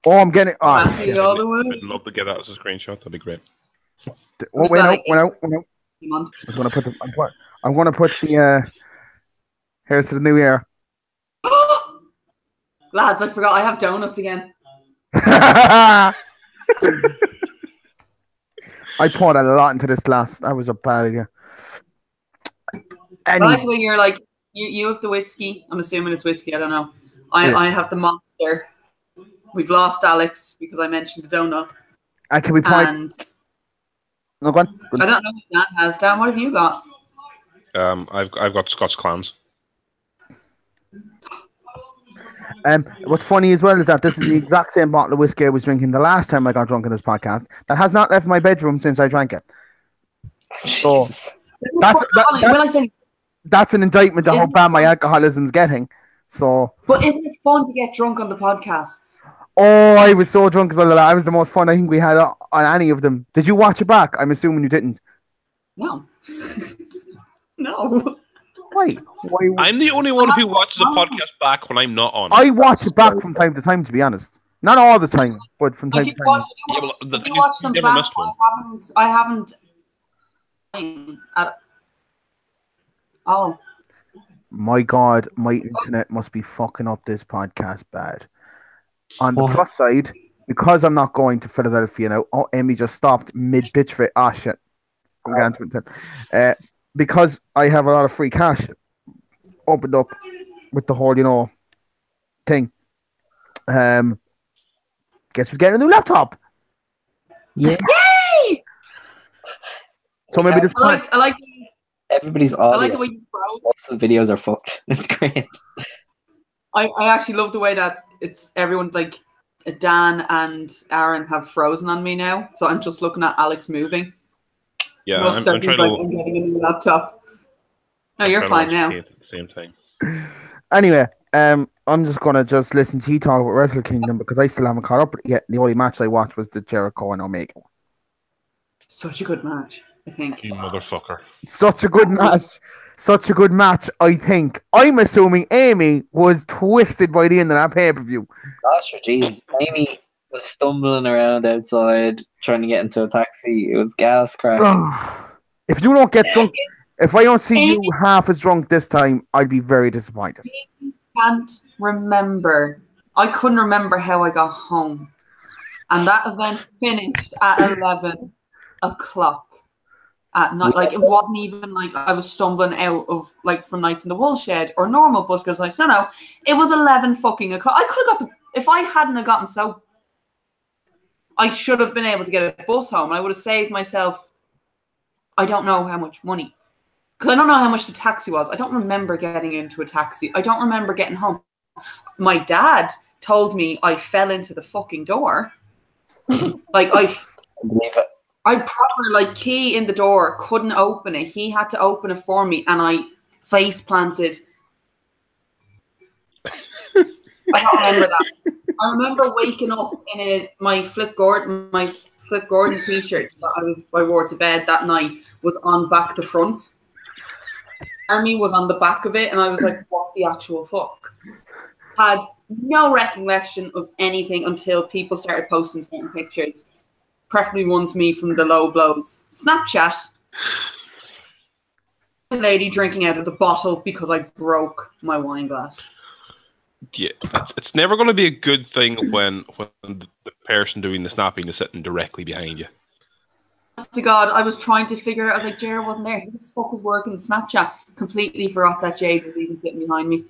Oh, I'm getting. Oh, Passing shit. all the way. I'd love to get that as a screenshot. That'd be great. Oh, wait, no, wait, no. I was going to put the. I'm going to put the. Here's to the new year. Lads, I forgot I have donuts again. I poured a lot into this glass. That was a bad idea. I like the way you're like, you have the whiskey. I'm assuming it's whiskey. I don't know. I have the monster. We've lost Alex because I mentioned the donut. Can we point? No, go on. I don't know what Dan has. Dan, what have you got? I've got Scotch clams. What's funny as well is that this is the exact same bottle of whiskey I was drinking the last time I got drunk in this podcast. That has not left my bedroom since I drank it. So that's an indictment to how bad my alcoholism's getting. So, but isn't it fun to get drunk on the podcasts? Oh, I was so drunk as well. I was the most fun I think we had on any of them. Did you watch it back? I'm assuming you didn't. No. No. Why? I'm the only one who watches a podcast back when I'm not on. I watch it back from time to time, to be honest. Not all the time, but from time to time. I watch them back. I haven't. Oh. My God, my internet must be fucking up this podcast bad. On the plus side, because I'm not going to Philadelphia now. Oh, Amy just stopped mid-pitch for it. Ah, shit. I'm going to because I have a lot of free cash opened up with the whole, thing. Guess we're getting a new laptop. Yeah. Yay! So maybe this I like everybody's audio. I like the way you broke. Most of the videos are fucked. It's great. I actually love the way that it's everyone like Dan and Aaron have frozen on me now, so I'm just looking at Alex moving. Yeah, I'm trying to. I'm getting a new laptop. No, you're fine now. The same thing. Anyway, I'm just gonna listen to you talk about WrestleKingdom because I still haven't caught up yet. The only match I watched was the Jericho and Omega. Such a good match, I think. You motherfucker. Such a good match. Such a good match, I think. I'm assuming Amy was twisted by the end of that pay-per-view. Gosh, Jesus. Amy was stumbling around outside trying to get into a taxi. It was gas crashing. If you don't get drunk, if I don't see you half as drunk this time, I'd be very disappointed. I can't remember. I couldn't remember how I got home. And that event finished at 11 o'clock at night. Like, it wasn't even like I was stumbling out of, like, from Nights in the Woolshed or normal bus because I said, no, it was 11 fucking o'clock. I could have got if I hadn't have gotten so, I should have been able to get a bus home. I would have saved myself, I don't know how much money. Because I don't know how much the taxi was. I don't remember getting into a taxi. I don't remember getting home. My dad told me I fell into the fucking door. Like, I probably, like, key in the door, couldn't open it. He had to open it for me, and I face planted. I don't remember that. I remember waking up in my Flip Gordon t-shirt that I wore to bed that night was on back to front. Army was on the back of it, and I was like, what the actual fuck? Had no recollection of anything until people started posting certain pictures. Preferably ones me from the low blows. Snapchat. A lady drinking out of the bottle because I broke my wine glass. Yeah, it's never going to be a good thing when the person doing the snapping is sitting directly behind you. To God, I was trying to figure out. I was like, Jared wasn't there. Who the fuck was working Snapchat? Completely forgot that Jade was even sitting behind me.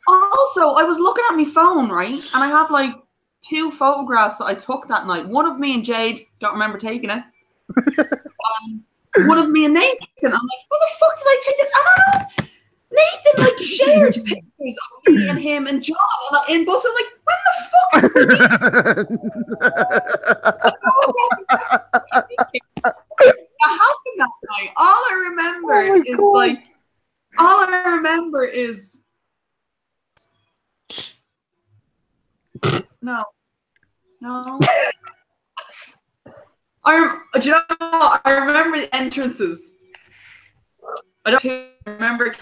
Also, I was looking at my phone, right? And I have like 2 photographs that I took that night. One of me and Jade, don't remember taking it. One of me and Nathan. I'm like, when the fuck did I take this? And I know Nathan like shared pictures of me and him and John and in bus. I'm like, when the fuck were these? What happened that night? All I remember is no. Do you know what? I remember the entrances. I don't remember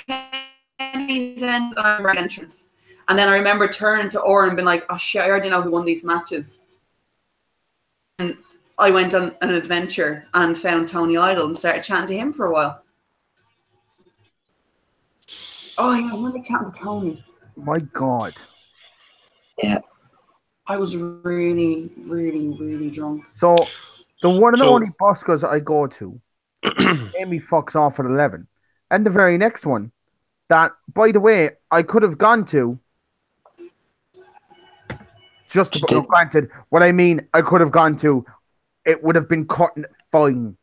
Kenny's entrance. And then I remember turning to Orr and being like, oh shit, I already know who won these matches. And I went on an adventure and found Tony Idol and started chatting to him for a while. Oh yeah, I remember chatting to Tony. My God. Yeah. I was really, really, really drunk. So the one and only buskers I go to, Amy fucks off at 11. And the very next one, that, by the way, I could have gone to. Just about, granted, what I mean, I could have gone to, it would have been cutting fine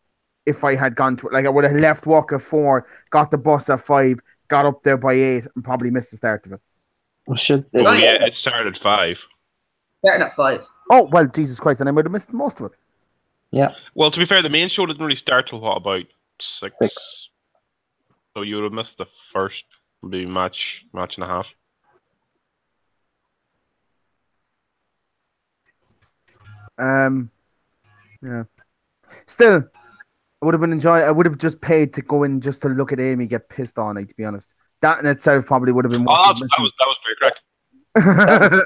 if I had gone to it. Like, I would have left work at 4, got the bus at 5, got up there by 8, and probably missed the start of it. Oh, yeah, it started at 5. Started at 5. Oh, well, Jesus Christ, then I would have missed most of it. Yeah. Well, to be fair, the main show didn't really start till what, about 6? So you would have missed the first maybe match and a half. Yeah. Still, I would have been enjoying. I would have just paid to go in just to look at Amy get pissed on. To be honest, that in itself probably would have been. Oh, that was pretty correct. Okay,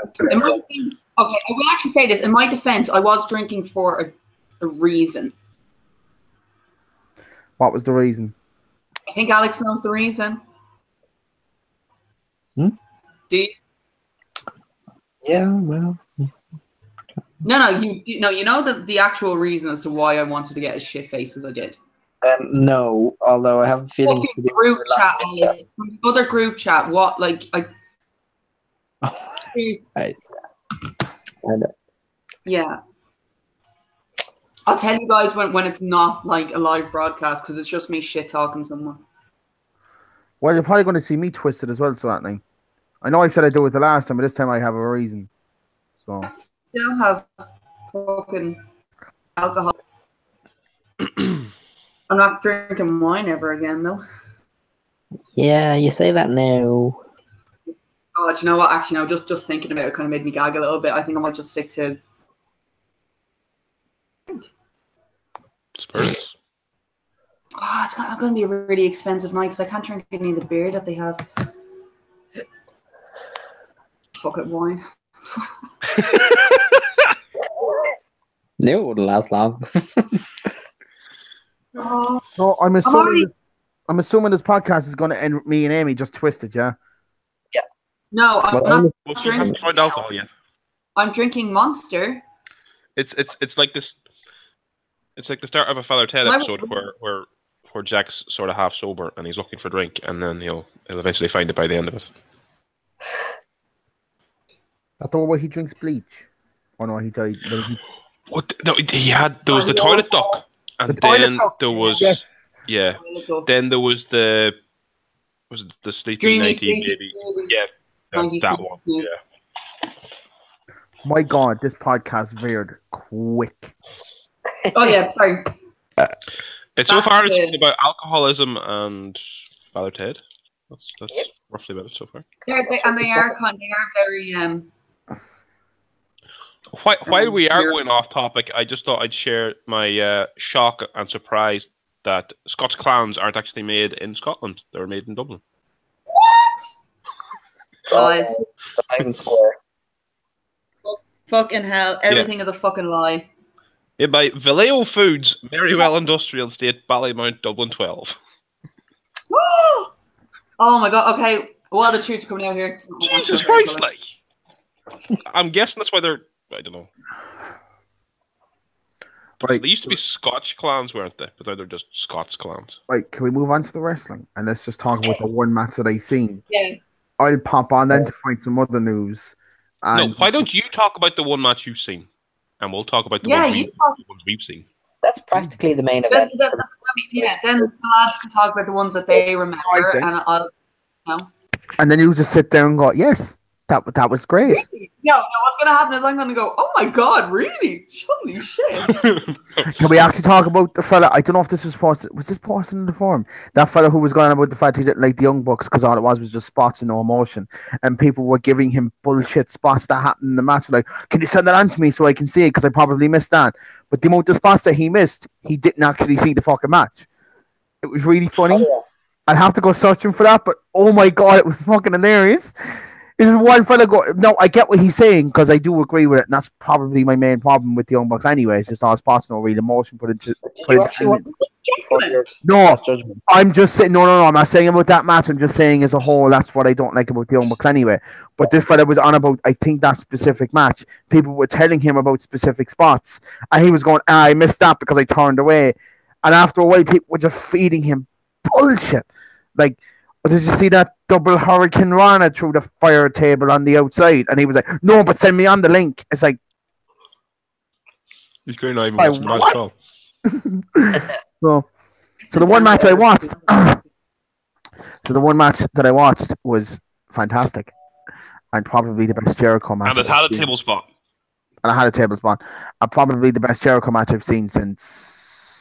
I will actually say this. In my defense, I was drinking for a reason. What was the reason? I think Alex knows the reason. Hmm? Do you? Yeah, well. No, you know the actual reason as to why I wanted to get as shit face as I did. No, although I have a feeling. Group chat, Alex. Other group chat. What, like I know. Yeah. I'll tell you guys when it's not like a live broadcast because it's just me shit talking someone. Well, you're probably going to see me twisted as well, so that night. I know I said I'd do it the last time, but this time I have a reason. So. Still have fucking alcohol. I'm not drinking wine ever again, though. Yeah, you say that now. Oh, do you know what? Actually, no. Just thinking about it kind of made me gag a little bit. I think I might just stick to. Spurs. Oh, it's going to be a really expensive night because I can't drink any of the beer that they have. Fuck it, wine. No, it wouldn't last long. No, I'm assuming this podcast is going to end with me and Amy just twisted, yeah? Yeah. No, I'm not drinking. Tried alcohol yet? I'm drinking Monster. It's like this. It's like the start of a Father Ted episode where Jack's sort of half sober and he's looking for a drink, and then he'll eventually find it by the end of it. I thought he drinks bleach. Oh no, he died. What? No, there was the toilet duck, and then there was Then there was the sleepy Dreamy nighty baby. Yeah, that one. Yeah. My God, this podcast veered quick. Oh yeah, sorry. So far it's about alcoholism and Father Ted. That's roughly about it so far. They are very While we are going off topic, I just thought I'd share my shock and surprise that Scots clams aren't actually made in Scotland. They were made in Dublin. What? Lies. Square. Fucking hell. Everything is a fucking lie. Yeah, by Vallejo Foods, Merrywell Industrial Estate, Ballymount, Dublin 12. Oh my God. Okay. Well, the truths are coming out here. Jesus Christ, like. I'm guessing that's why they're. I don't know. Right. They used to be Scotch clams, weren't they? But now they're just Scots clams. Right, can we move on to the wrestling? And let's just talk about the one match that I seen. Yeah. I'll pop on then to find some other news. And No, why don't you talk about the one match you've seen? And we'll talk about the ones we've seen. That's practically the main event. Then the lads can talk about the ones that they remember, and I'll. And then you just sit there and go, yes, that was great. No, what's going to happen is I'm going to go, oh my God, really? Holy shit. Can we actually talk about the fella? I don't know if this was posted. Was this posted in the forum? That fella who was going on about the fact he didn't like the Young Bucks because all it was just spots and no emotion. And people were giving him bullshit spots that happened in the match. Like, can you send that on to me so I can see it? Because I probably missed that. But the amount of spots that he missed, he didn't actually see the fucking match. It was really funny. I'd have to go searching for that, but oh my God, it was fucking hilarious. Is one fella go? No, I get what he's saying because I do agree with it, and that's probably my main problem with the Young Bucks anyway. It's just all spots, no real emotion put into. Did you actually watch No, Judgment? I'm just saying. No. I'm not saying about that match. I'm just saying as a whole. That's what I don't like about the Young Bucks anyway. But this fella was on about. I think that specific match. People were telling him about specific spots, and he was going, "I missed that because I turned away." And after a while, people were just feeding him bullshit. Like, did you see that double Hurricane Rana through the fire table on the outside? And he was like, "No, but send me on the link." It's like, He's clearly not even watching the match at all. So the one match I watched, was fantastic, and probably the best Jericho match. And it had a table spot. And I had a table spot. And probably the best Jericho match I've seen since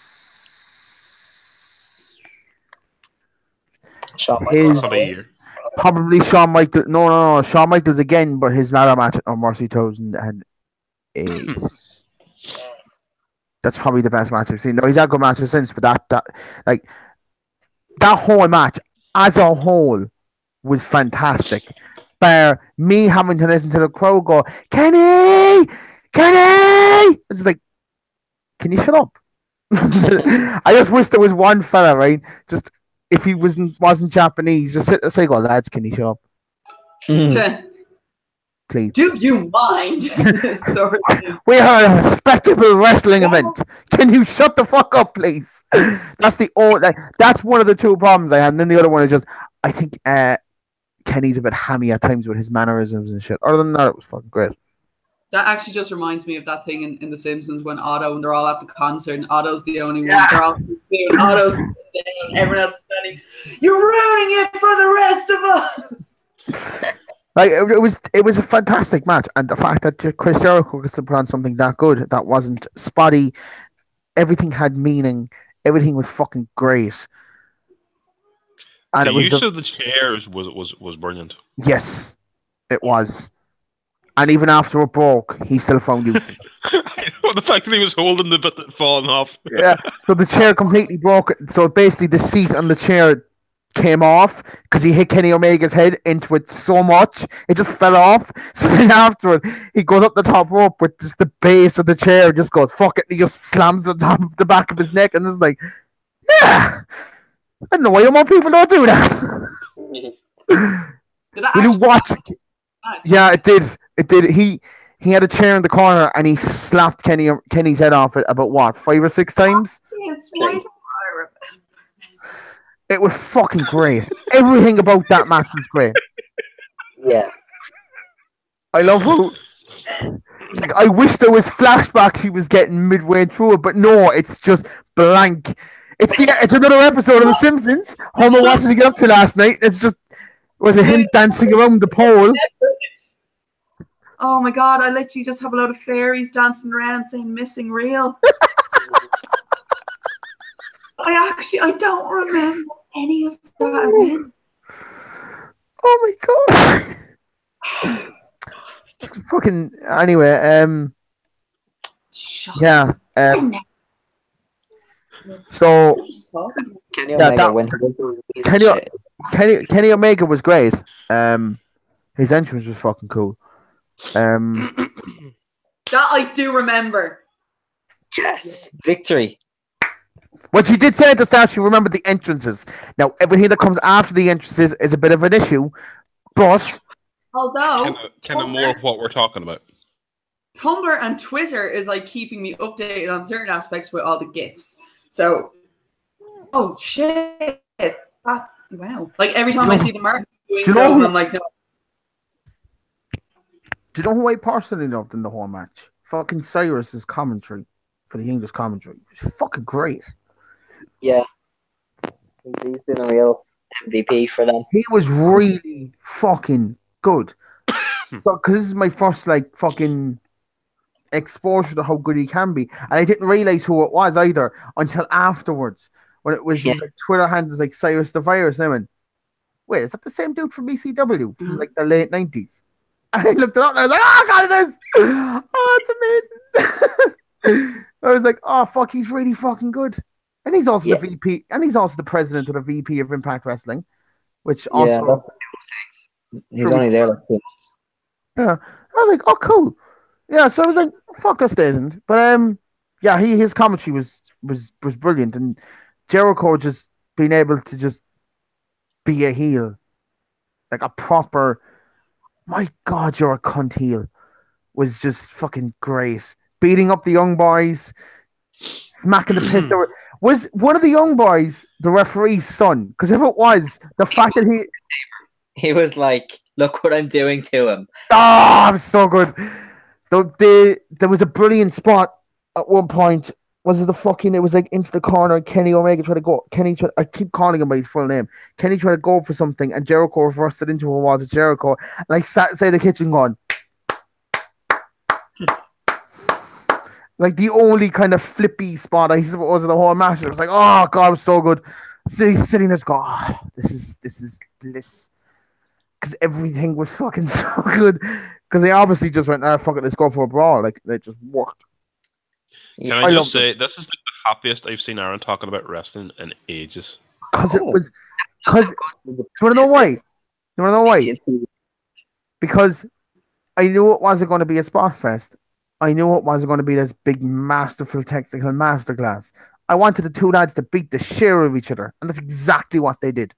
probably Shawn Michaels. No, Shawn Michaels again, but his ladder match at No Mercy 2008. That's probably the best match I've seen. No, he's had good matches since, but that whole match as a whole was fantastic. Bar me having to listen to the crowd go, Kenny! It's like, can you shut up? I just wish there was one fella, right? Just if he wasn't Japanese, just sit and say, "Go, lads, can you shut up, please? Do you mind?" Sorry. We are a respectable wrestling event. Can you shut the fuck up, please? That's one of the two problems I had. And then the other one is just, I think Kenny's a bit hammy at times with his mannerisms and shit. Other than that, it was fucking great. That actually just reminds me of that thing in The Simpsons when Otto and they're all at the concert and Otto's the only one. They're all doing Otto's down, everyone else is standing. You're ruining it for the rest of us. Like it was a fantastic match, and the fact that Chris Jericho could put on something that good, that wasn't spotty, everything had meaning, everything was fucking great. And the it was use of the chairs was brilliant. Yes, it was. And even after it broke, he still found use. I know, the fact that he was holding the bit that had fallen off. Yeah, so the chair completely broke. So basically, the seat on the chair came off because he hit Kenny Omega's head into it so much it just fell off. So then after it, he goes up the top rope with just the base of the chair, just goes fuck it, and he just slams the top of the back of his neck, and it's like, yeah, I don't know why more people don't do that. Will you watch? Yeah, it did. It did. He had a chair in the corner and he slapped Kenny's head off it about what, 5 or 6 times? Yes, why don't I remember? It was fucking great. Everything about that match was great. Yeah. I love how. Like, I wish there was flashbacks he was getting midway through it, but no, it's just blank. It's another episode of The Simpsons. Homer wanted to get up to last night. It's just was it him dancing around the pole? Oh my god! I literally just have a lot of fairies dancing around saying "missing real." I don't remember any of that event. Oh my god! Fucking anyway. Yeah. So Kenny Omega was great. His entrance was fucking cool. That I do remember. Yes, victory. What she did say at the start, she remembered the entrances. Now, everything that comes after the entrances is a bit of an issue, but although kind of more of what we're talking about. Tumblr and Twitter is like keeping me updated on certain aspects with all the GIFs. So, oh shit! Wow! Like every time I see the market doing so, I'm like, no. Do you know who I personally loved in the whole match? Fucking Cyrus's commentary for the English commentary. It was fucking great. Yeah. He's been a real MVP for them. He was really fucking good. Because this is my first, like, fucking exposure to how good he can be. And I didn't realize who it was either until afterwards. When it was like Twitter handles like Cyrus the Virus. And I went, wait, is that the same dude from ECW from like the late 90s? I looked it up and I was like, oh god, it is! Oh, it's amazing. I was like, oh fuck, he's really fucking good. And he's also the VP, and he's also the president of the VP of Impact Wrestling, which also He's only there like 2 months. Yeah, I was like, oh, cool. Yeah, so I was like, fuck, that's decent. But yeah, his commentary was brilliant, and Jericho just being able to just be a heel, like a proper, my God, you're a cunt heel, was just fucking great. Beating up the young boys, smacking the piss over. Was one of the young boys the referee's son? Because if it was, the fact that he was like, "Look what I'm doing to him." Ah, it was so good. There was a brilliant spot at one point. Was it the fucking? It was like into the corner, and Kenny Omega tried to go. I keep calling him by his full name. Kenny tried to go for something, and Jericho reversed it into a was it Jericho. And I sat inside the kitchen going, like the only kind of flippy spot I suppose of the whole match. It was like, oh God, it was so good. Sitting there, going, oh, this is bliss. Because everything was fucking so good. Because they obviously just went, fuck it, let's go for a brawl. Like, they just worked. Can I just say, this is like the happiest I've seen Aaron talking about wrestling in ages. Because it was... Because... Do you want to know why? Because I knew it wasn't going to be a spot fest. I knew it wasn't going to be this big, masterful technical masterclass. I wanted the two lads to beat the shit out of each other. And that's exactly what they did.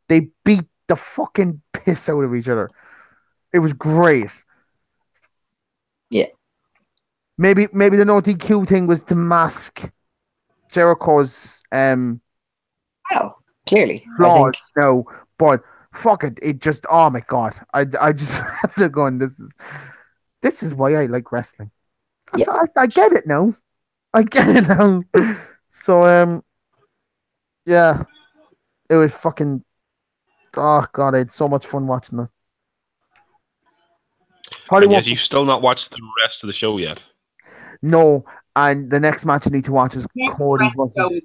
They beat the fucking piss out of each other. It was great. Yeah. Maybe the no DQ thing was to mask Jericho's well, clearly flaws. No, but fuck it. It just, oh my God. I just had to go and this is why I like wrestling. Yeah. I get it now. So yeah. It was fucking, oh God, I had so much fun watching that. And yet you've still not watched the rest of the show yet. No, and the next match I need to watch is Cody versus...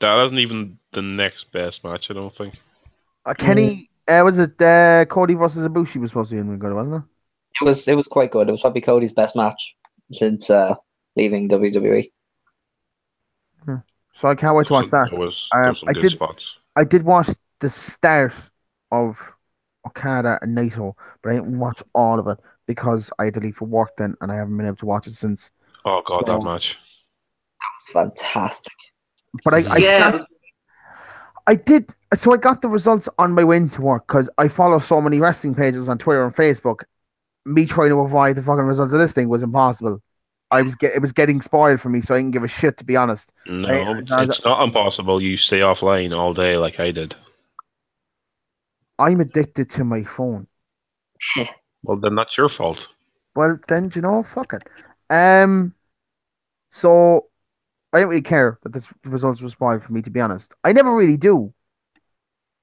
That isn't even the next best match, I don't think. Kenny, was it Cody versus Ibushi was supposed to be in good, wasn't it? It was quite good. It was probably Cody's best match since leaving WWE. So I can't wait to watch that. There was some good spots. I did watch the start of Okada and Naito, but I didn't watch all of it because I had to leave for work then, and I haven't been able to watch it since. Oh God, that match! That was fantastic. But I did. So I got the results on my way into work because I follow so many wrestling pages on Twitter and Facebook. Me trying to avoid the fucking results of this thing was impossible. It was getting spoiled for me, so I didn't give a shit, to be honest. No, it's not impossible. You stay offline all day like I did. I'm addicted to my phone. Well, then that's your fault. Well, then, fuck it. So I don't really care that the results were spoiled for me, to be honest. I never really do.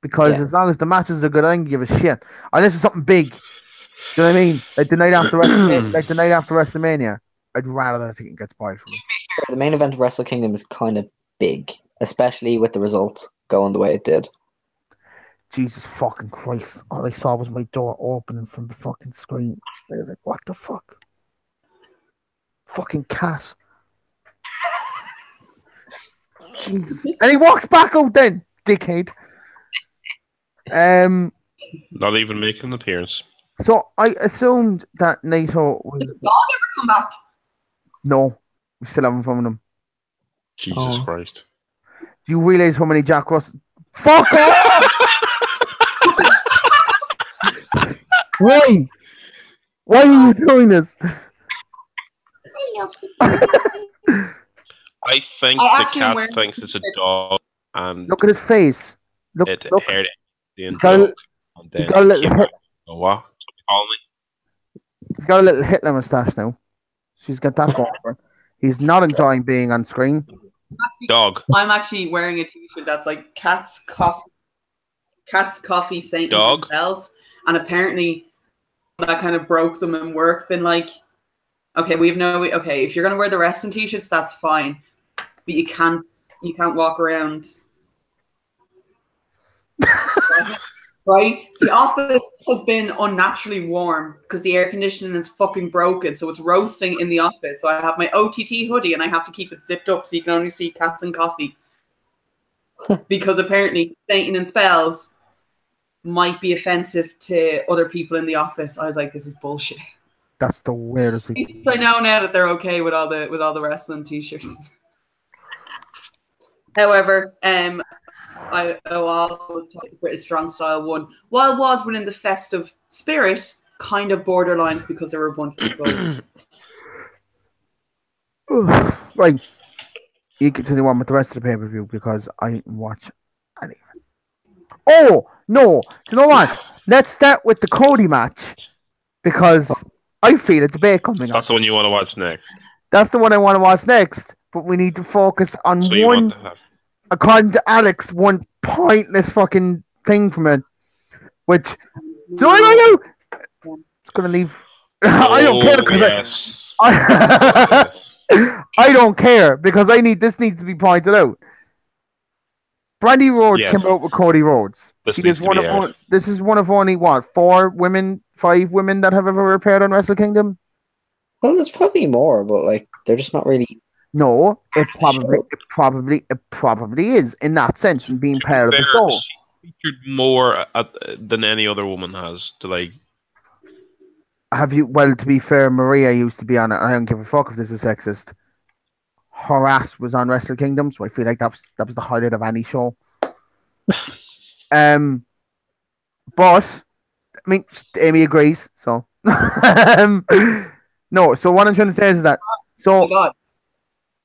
Because as long as the matches are good, I don't give a shit. Unless it's something big. Do you know what I mean? Like the night after WrestleMania, I'd rather that it gets spoiled for me. The main event of Wrestle Kingdom is kind of big, especially with the results going the way it did. Jesus fucking Christ. All I saw was my door opening from the fucking screen. I was like, what the fuck? Fucking cat. Jesus. And he walks back out then, dickhead. Not even making an appearance. So I assumed that Naito was... Did God ever come back? No. We still haven't found him. Jesus Christ. Do you realise how many Jack Ross... Fuck off! Why? Why are you doing this? I think the cat thinks it's a dog, and look at his face. Look. Heard it. He's got a little what? Call me. He's got a little Hitler mustache now. She's got that going for him. He's not enjoying being on screen. Dog. I'm actually wearing a t-shirt that's like Cat's Coffee, Saints and Spells. And apparently that kind of broke them in work. Been like, okay, if you're gonna wear the wrestling t-shirts, that's fine. But you can't walk around. Right? The office has been unnaturally warm because the air conditioning is fucking broken, so it's roasting in the office. So I have my OTT hoodie and I have to keep it zipped up so you can only see Cats and Coffee. Because apparently Satan and Spells might be offensive to other people in the office. I was like, this is bullshit. That's the weirdest thing. I know now that they're okay with all the wrestling t-shirts. However, I also was talking British Strong Style won. While it was within the festive spirit, kind of borderlines because there were a bunch of goals. Right. You continue on with the rest of the pay-per-view because I didn't watch any of it. Oh, no. Do you know what? Let's start with the Cody match because I feel a debate coming up. That's the one you want to watch next. That's the one I want to watch next, but we need to focus on one, according to Alex, one pointless fucking thing from it, which, no. It's going to leave. I don't care because I don't care because this needs to be pointed out. Brandy Rhodes came out with Cody Rhodes. This is one of only what, 5 women that have ever appeared on Wrestle Kingdom. Well, there's probably more, but like they're just not really. No, it probably is in that sense and being part of the show. She featured more than any other woman has to like. Have you? Well, to be fair, Maria used to be on it. I don't give a fuck if this is sexist. Her ass was on Wrestle Kingdom, so I feel like that was the highlight of any show. But I mean, Amy agrees. So no. So what I'm trying to say is that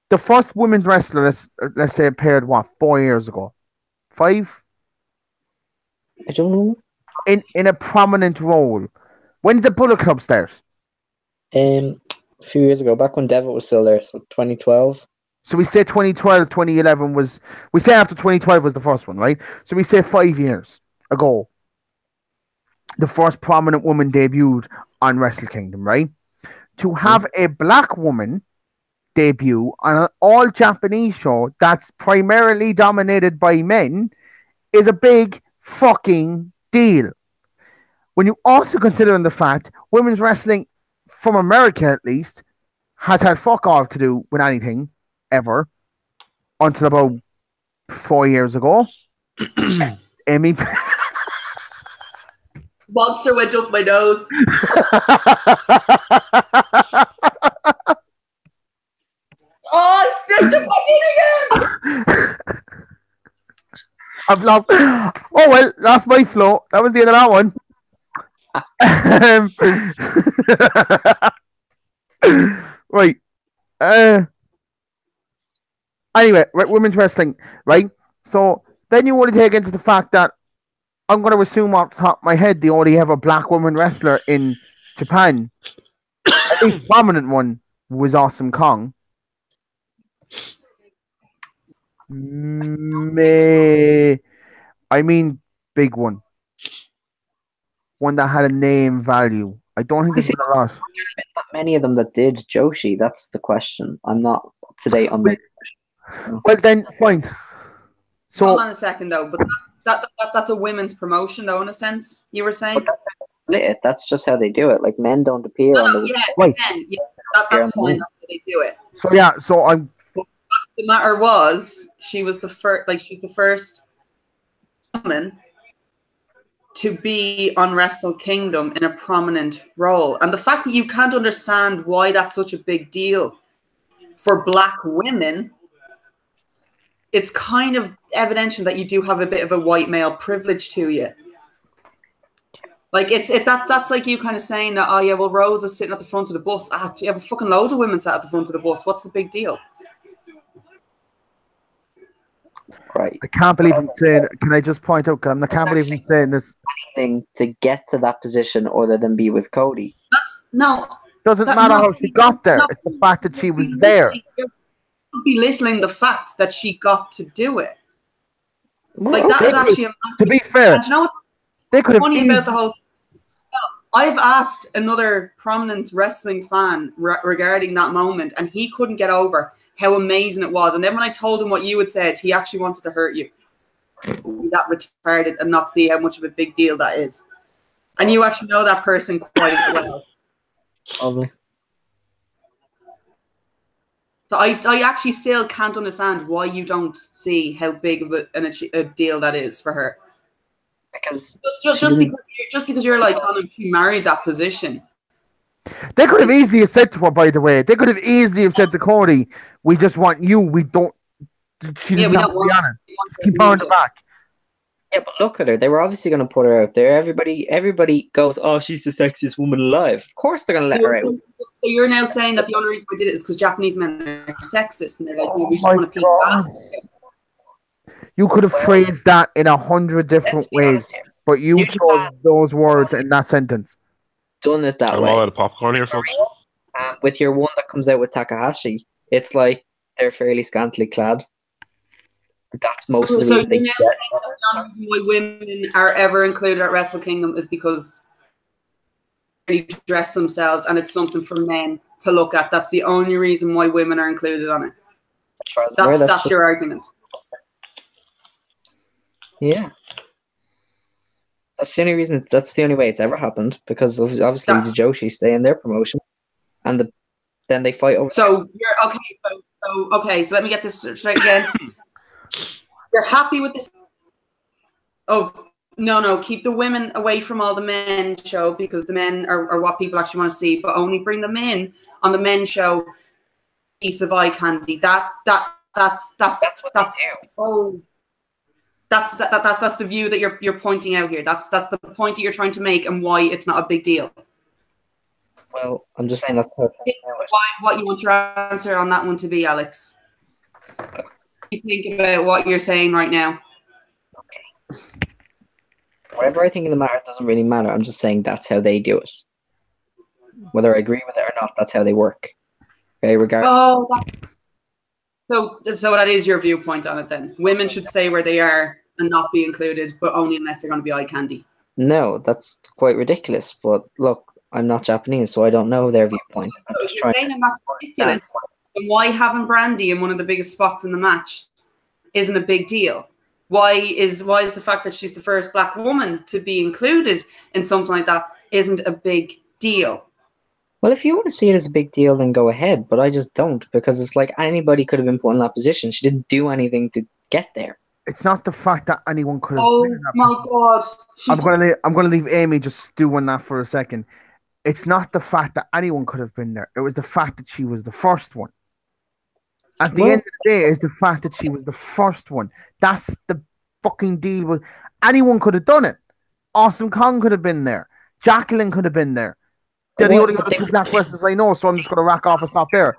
the first women's wrestler, let's say, appeared 4 years ago, 5. I don't know. In a prominent role. When did the Bullet Club start? A few years ago, back when Devitt was still there, so 2012. So we say 2012, 2011 was... We say after 2012 was the first one, right? So we say 5 years ago. The first prominent woman debuted on Wrestle Kingdom, right? To have a black woman debut on an all-Japanese show that's primarily dominated by men is a big fucking deal. When you also consider the fact women's wrestling, from America at least, has had fuck all to do with anything ever until about 4 years ago. Amy. Monster went up my nose. Oh, I sniffed the fucking again! I've lost. Oh well, lost my flow. That was the end of that one. Right. Anyway, women's wrestling, right? So then you want to take into the fact that I'm going to assume off the top of my head they only have a black woman wrestler in Japan. At least prominent one was Awesome Kong. I mean, big one. One that had a name value. I don't think there's been a lot. Not many of them that did Joshi. That's the question. I'm not up to date on the. Well, then fine. So hold on a second though, but that's a women's promotion though, in a sense. You were saying. That's just how they do it. Like men don't appear on the. Yeah, right. Men, yeah, that's fine. That's how they do it. So yeah, so I'm. The matter was, she's the first woman to be on Wrestle Kingdom in a prominent role. And the fact that you can't understand why that's such a big deal for black women, it's kind of evidential that you do have a bit of a white male privilege to you. Like that's like you kind of saying that, oh yeah, well, Rose is sitting at the front of the bus. You have a fucking loads of women sat at the front of the bus. What's the big deal? Right. I can't believe I'm saying. Can I just point out? I can't believe I'm saying this. Anything to get to that position other than be with Cody. Doesn't matter how she got there. It's the fact that she was there. You're belittling the fact that she got to do it. Like that is actually. To be fair, you know what? They could have. Funny about the whole. I've asked another prominent wrestling fan regarding that moment, and he couldn't get over how amazing it was. And then when I told him what you had said, he actually wanted to hurt you. That retarded and not see how much of a big deal that is. And you actually know that person quite well. Probably. So I actually still can't understand why you don't see how big of a deal that is for her. because just because you're like, oh, she married that position. They could have easily have said to her, by the way, they could have easily have said to Cody, we just want you. We don't. She doesn't have to be on it. Just keep her on the back. Yeah, but look at her. They were obviously going to put her out there. Everybody goes, oh, she's the sexiest woman alive. Of course they're going to let her out. So you're now saying that the only reason we did it is because Japanese men are sexist and they're like, we just want to peek past. You could have phrased that in 100 different ways, but you chose those words in that sentence. Done it that way. I'm all out of popcorn here, folks. With your one that comes out with Takahashi, it's like they're fairly scantily clad. That's most of the reason they get. The only reason why women are ever included at Wrestle Kingdom is because they dress themselves and it's something for men to look at. That's the only reason why women are included on it. That's your argument. Yeah. That's the only reason. That's the only way it's ever happened, because obviously the Joshi stay in their promotion, and then they fight over. So you're okay. So let me get this straight again. You're happy with this? Oh no! Keep the women away from all the men show, because the men are what people actually want to see. But only bring them in on the men show. Piece of eye candy. That's what they do. Oh. That's the view that you're pointing out here. That's the point that you're trying to make, and why it's not a big deal. Well, I'm just saying that's what you want your answer on that one to be, Alex. You think about what you're saying right now. Okay. Whatever I think in the matter doesn't really matter. I'm just saying that's how they do it. Whether I agree with it or not, that's how they work. Okay, regardless. Oh, so that is your viewpoint on it then. Women should stay where they are and not be included, but only unless they're going to be eye candy. No, that's quite ridiculous. But look, I'm not Japanese, so I don't know their viewpoint. I'm just trying to... That's ridiculous. And why having Brandy in one of the biggest spots in the match isn't a big deal? Why is the fact that she's the first black woman to be included in something like that isn't a big deal? Well, if you want to see it as a big deal, then go ahead. But I just don't, because it's like anybody could have been put in that position. She didn't do anything to get there. It's not the fact that anyone could have. Oh my God! I'm gonna leave Amy just doing that for a second. It's not the fact that anyone could have been there. It was the fact that she was the first one. At the end of the day, is the fact that she was the first one. That's the fucking deal. With anyone could have done it. Awesome Kong could have been there. Jacqueline could have been there. They're the only other two black wrestlers I know, so I'm just going to rack off and stop there.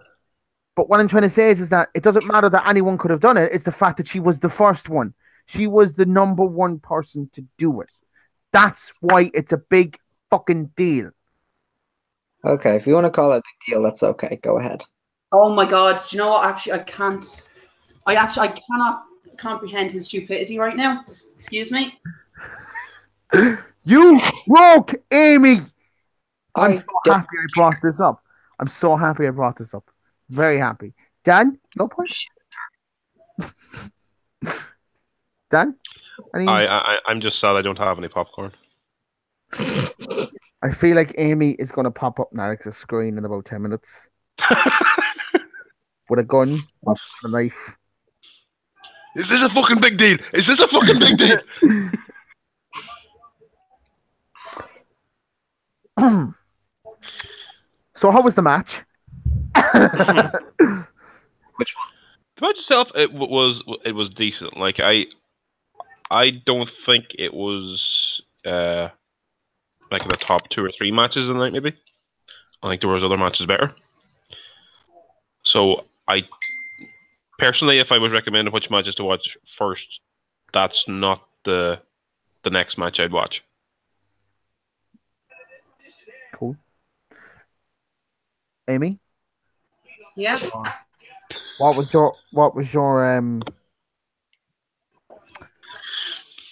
But what I'm trying to say is that it doesn't matter that anyone could have done it. It's the fact that she was the first one. She was the number one person to do it. That's why it's a big fucking deal. Okay, if you want to call it a big deal, that's okay. Go ahead. Oh my God! Do you know what? Actually, I can't. I cannot comprehend his stupidity right now. Excuse me. You broke Amy. I'm so happy I brought this up. I'm so happy I brought this up. Very happy. Dan, no point. Dan, I'm just sad I don't have any popcorn. I feel like Amy is going to pop up on Alex's screen in about 10 minutes with a gun, a knife. Is this a fucking big deal? Is this a fucking big deal? So how was the match? Which one? The match itself, it was decent. Like I don't think it was like in the top 2 or 3 matches of the night. Maybe I think there was other matches better. So I personally, if I was recommending which matches to watch first, that's not the next match I'd watch. Cool. Amy? Yeah. What was your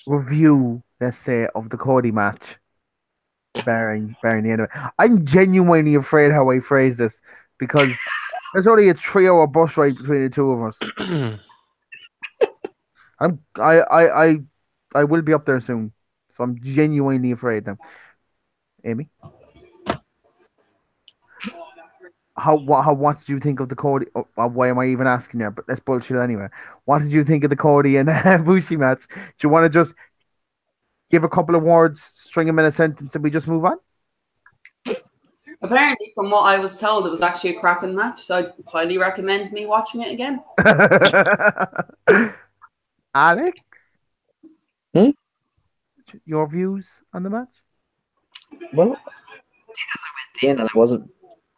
review, let's say, of the Cody match? Bearing the end of it. I'm genuinely afraid how I phrase this, because there's only a 3-hour bus ride between the two of us. I will be up there soon, so I'm genuinely afraid now. Amy? What did you think of the Cody? Why am I even asking you? But let's bullshit anyway. What did you think of the Cody and Bushi match? Do you want to just give a couple of words, string them in a sentence, and we just move on? Apparently, from what I was told, it was actually a cracking match, so I highly recommend me watching it again. Alex? Hmm? Your views on the match? Well, as I went in, and I wasn't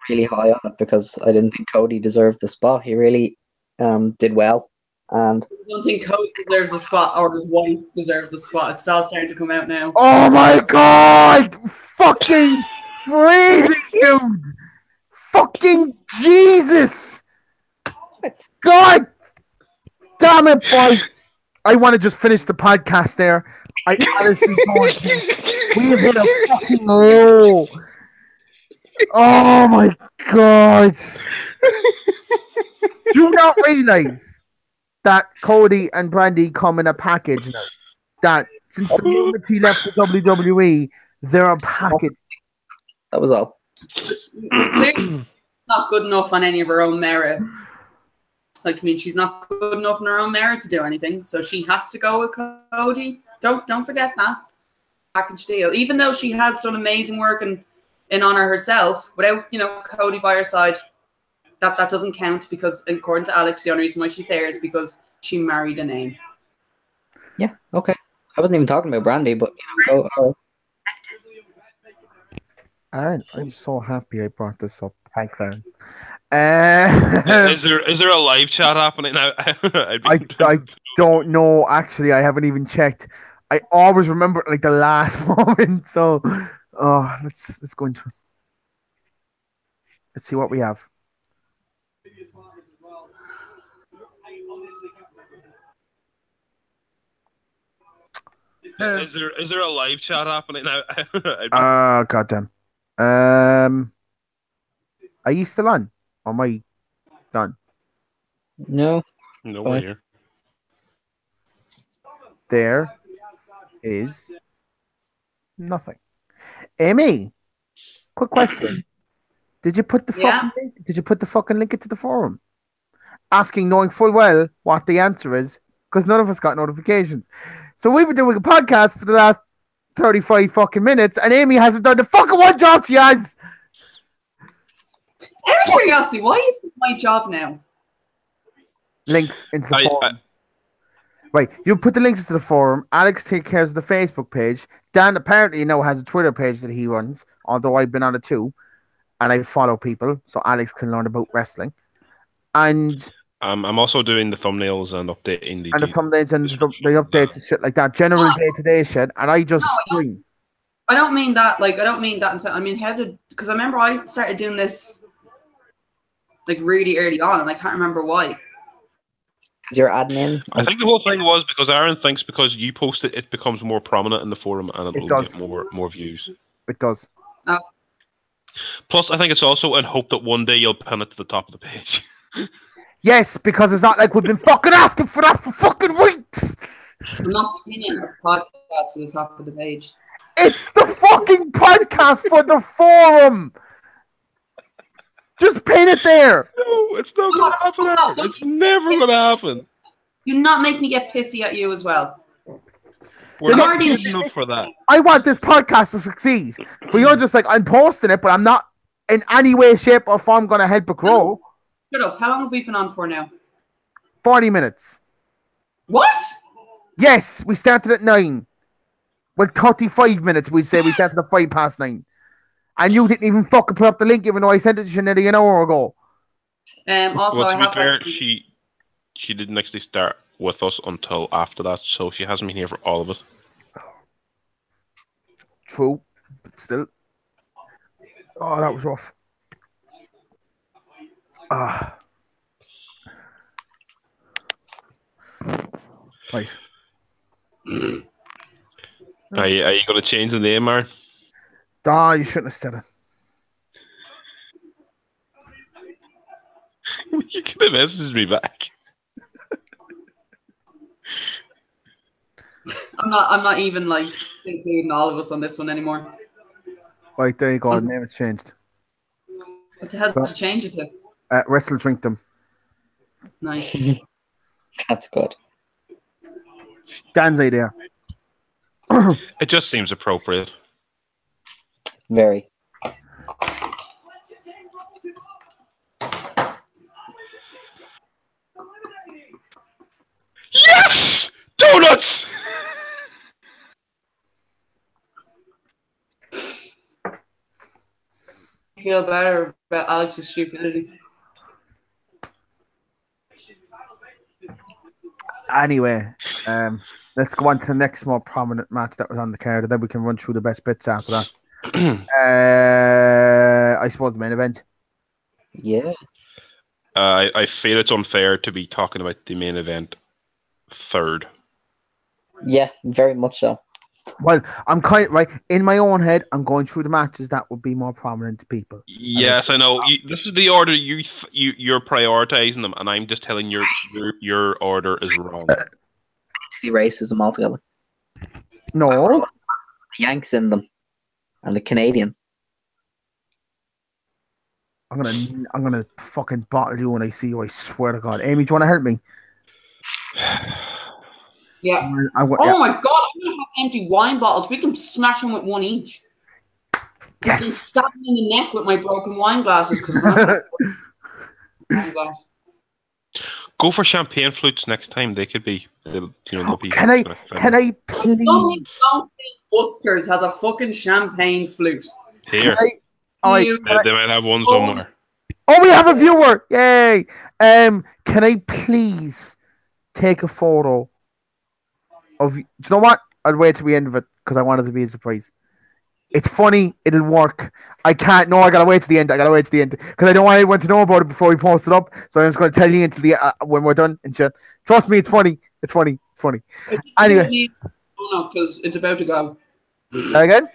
really high on it because I didn't think Cody deserved the spot. He really did well, and I don't think Cody deserves a spot or his wife deserves a spot. It's all starting to come out now. Oh my god! Fucking freezing, dude! Fucking Jesus! God damn it, boy! I want to just finish the podcast there. I honestly don't think we have hit a fucking low. Oh my god! Do you not realize that Cody and Brandy come in a package now? That since the moment he left the WWE, they're a package. that was all. It's clearly not good enough on any of her own merit. It's like, I mean, she's not good enough in her own merit to do anything, so she has to go with Cody. Don't forget that package deal. Even though she has done amazing work in honor herself, without Cody by her side, that doesn't count because according to Alex, the only reason why she's there is because she married a name. Yeah, okay. I wasn't even talking about Brandy, but Aaron, I'm so happy I brought this up. Thanks, Aaron. Is there a live chat happening now? I don't know. Actually, I haven't even checked. I always remember like the last moment. So, let's go into it. Let's see what we have. Is there a live chat happening now? Goddamn. Are you still on? Or am I done? no. No, we're here. There is nothing. Amy, quick question. Did you put the fucking link? Did you put the fucking link into the forum? Asking, knowing full well what the answer is, because none of us got notifications. So we've been doing a podcast for the last 35 fucking minutes, and Amy hasn't done the fucking one job she has. Out of curiosity, why is this my job now? Links into the forum. Right, you put the links into the forum. Alex takes care of the Facebook page. Dan apparently now has a Twitter page that he runs, although I've been on it too, and I follow people so Alex can learn about wrestling. And I'm also doing the thumbnails and updating the thumbnails and the updates and shit like that. General day-to-day shit, and I just scream. I don't mean that. Like, I don't mean that. I mean, because I remember I started doing this like really early on, and I can't remember why. Because you're admin. I think the whole thing was because Aaron thinks because you post it, it becomes more prominent in the forum and it'll get more views. It does. Oh. Plus, I think it's also in hope that one day you'll pin it to the top of the page. Yes, because it's not like we've been fucking asking for that for fucking weeks. I'm not pinning a podcast to the top of the page. It's the fucking podcast for the forum. Just pin it there. No, it's not going to happen. It's never going to happen. Do not make me get pissy at you as well. We're not good enough for that. I want this podcast to succeed. But you're just like, I'm posting it, but I'm not in any way, shape, or form going to help it grow. Shut up. How long have we been on for now? 40 minutes. What? Yes, we started at 9. Well, 35 minutes, we say. We started at 9:05. And you didn't even fucking put up the link, even though I sent it to you nearly an hour ago. Also, well, I have fair, she didn't actually start with us until after that, so she hasn't been here for all of it. True, but still. Oh, that was rough. Right. Are you going to change the name, Aaron? You shouldn't have said it. You could have messaged me back. I'm not even like including all of us on this one anymore. Right, there you go. The name has changed. What the hell did you change it to? WrestleDrinkdom. Nice. That's good. Dan's idea. It just seems appropriate. Very. Yes! Donuts! I feel better about Alex's stupidity. Anyway, let's go on to the next more prominent match that was on the card, and then we can run through the best bits after that. I suppose the main event. Yeah. I feel it's unfair to be talking about the main event third. Yeah, very much so. Well, I'm kind of right in my own head. I'm going through the matches that would be more prominent to people. Yes, I know. This is the order you're prioritizing them, and I'm just telling your order is wrong. Basically, racism altogether. No, The Yanks in them, and the Canadian. I'm gonna fucking bottle you when I see you. I swear to God, Amy, do you want to help me? Yeah. Oh my God! I'm gonna have empty wine bottles. We can smash them with one each. Yes. And stab me in the neck with my broken wine glasses because Go for champagne flutes next time. They could be, can I please? Don't think Buskers has a fucking champagne flute. Here. They might have one somewhere. Oh, we have a viewer! Yay! Can I please take a photo of? Do you know what? I'll wait till the end of it because I want it to be a surprise. It's funny. It'll work. I can't. No, I gotta wait to the end. Because I don't want anyone to know about it before we post it up. So I'm just gonna tell you until the when we're done and shit. Trust me, it's funny. It's funny. Anyway, because it's about to go. Again?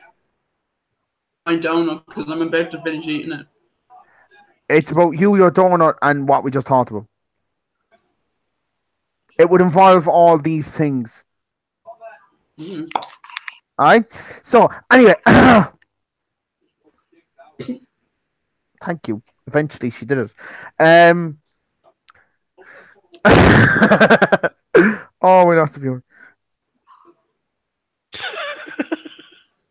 My donut because I'm about to finish eating it. It's about you, your donut, and what we just talked about. It would involve all these things. Mm-hmm. Alright? So, anyway. Thank you. Eventually, she did it. Oh, we lost a viewer.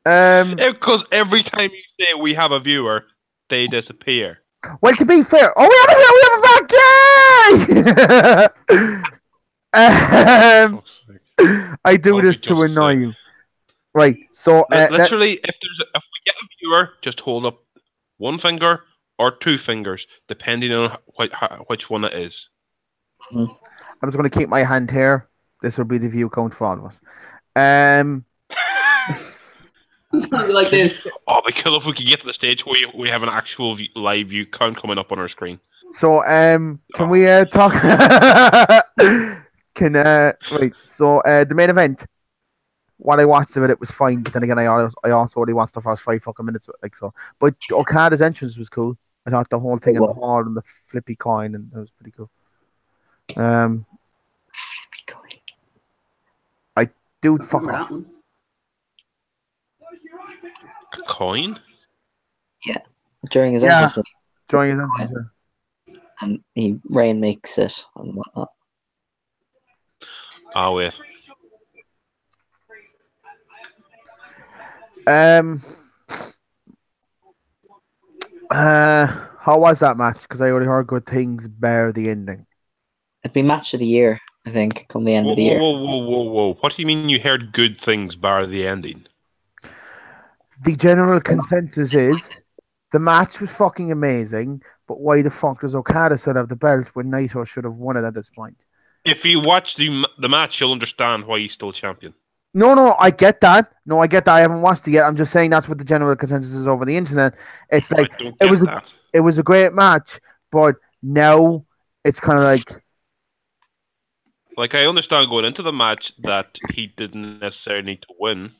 Because every time you say we have a viewer, they disappear. Well, to be fair, we have a back! Yay! I do this to annoy you. Right, so literally, if we get a viewer, just hold up one finger or two fingers, depending on which one it is. I'm just going to keep my hand here. This will be the view count for all of us. It's going to be like this. Oh, it'd be cool if we could get to the stage where we have an actual live view count coming up on our screen. So, can we talk? Right. So, the main event. What I watched of it was fine, but then again, I also only watched the first 5 fucking minutes, like so. But Okada's entrance was cool. I thought the whole thing in the hall and the flippy coin, and that was pretty cool. Flippy coin. I do fuck off. Coin? Yeah, during his entrance. During his entrance. And he rainmakes it and whatnot. Oh wait. How was that match? Because I only heard good things bar the ending. It'd be match of the year, I think, come the end of the year. Whoa. What do you mean you heard good things bar the ending? The general consensus is the match was fucking amazing, but why the fuck does Okada still have the belt when Naito should have won it at this point? If you watch the match, you'll understand why he's still champion. No, I get that. I haven't watched it yet. I'm just saying that's what the general consensus is over the internet. It's like it was a great match, but now it's kind of like I understand going into the match that he didn't necessarily need to win.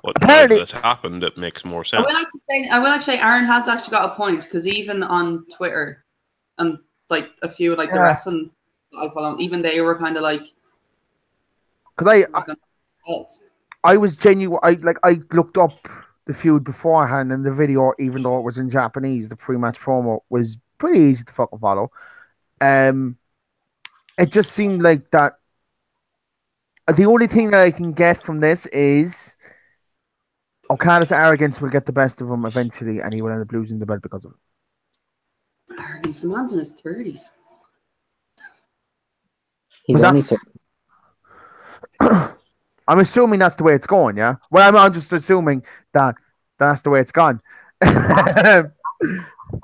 But apparently this happened, it makes more sense. I will actually say Aaron has actually got a point, because even on Twitter and like a few like the wrestling I follow, even they were kind of like, because I was genuine. I looked up the feud beforehand, and the video, even though it was in Japanese, the pre-match promo was pretty easy to fucking follow. It just seemed like that. the only thing that I can get from this is Okada's arrogance will get the best of him eventually, and he will end up losing the belt because of it. Arrogance. The man's in his 30s. He's only I'm assuming that's the way it's going, yeah? Well, I'm just assuming that that's the way it's gone. I have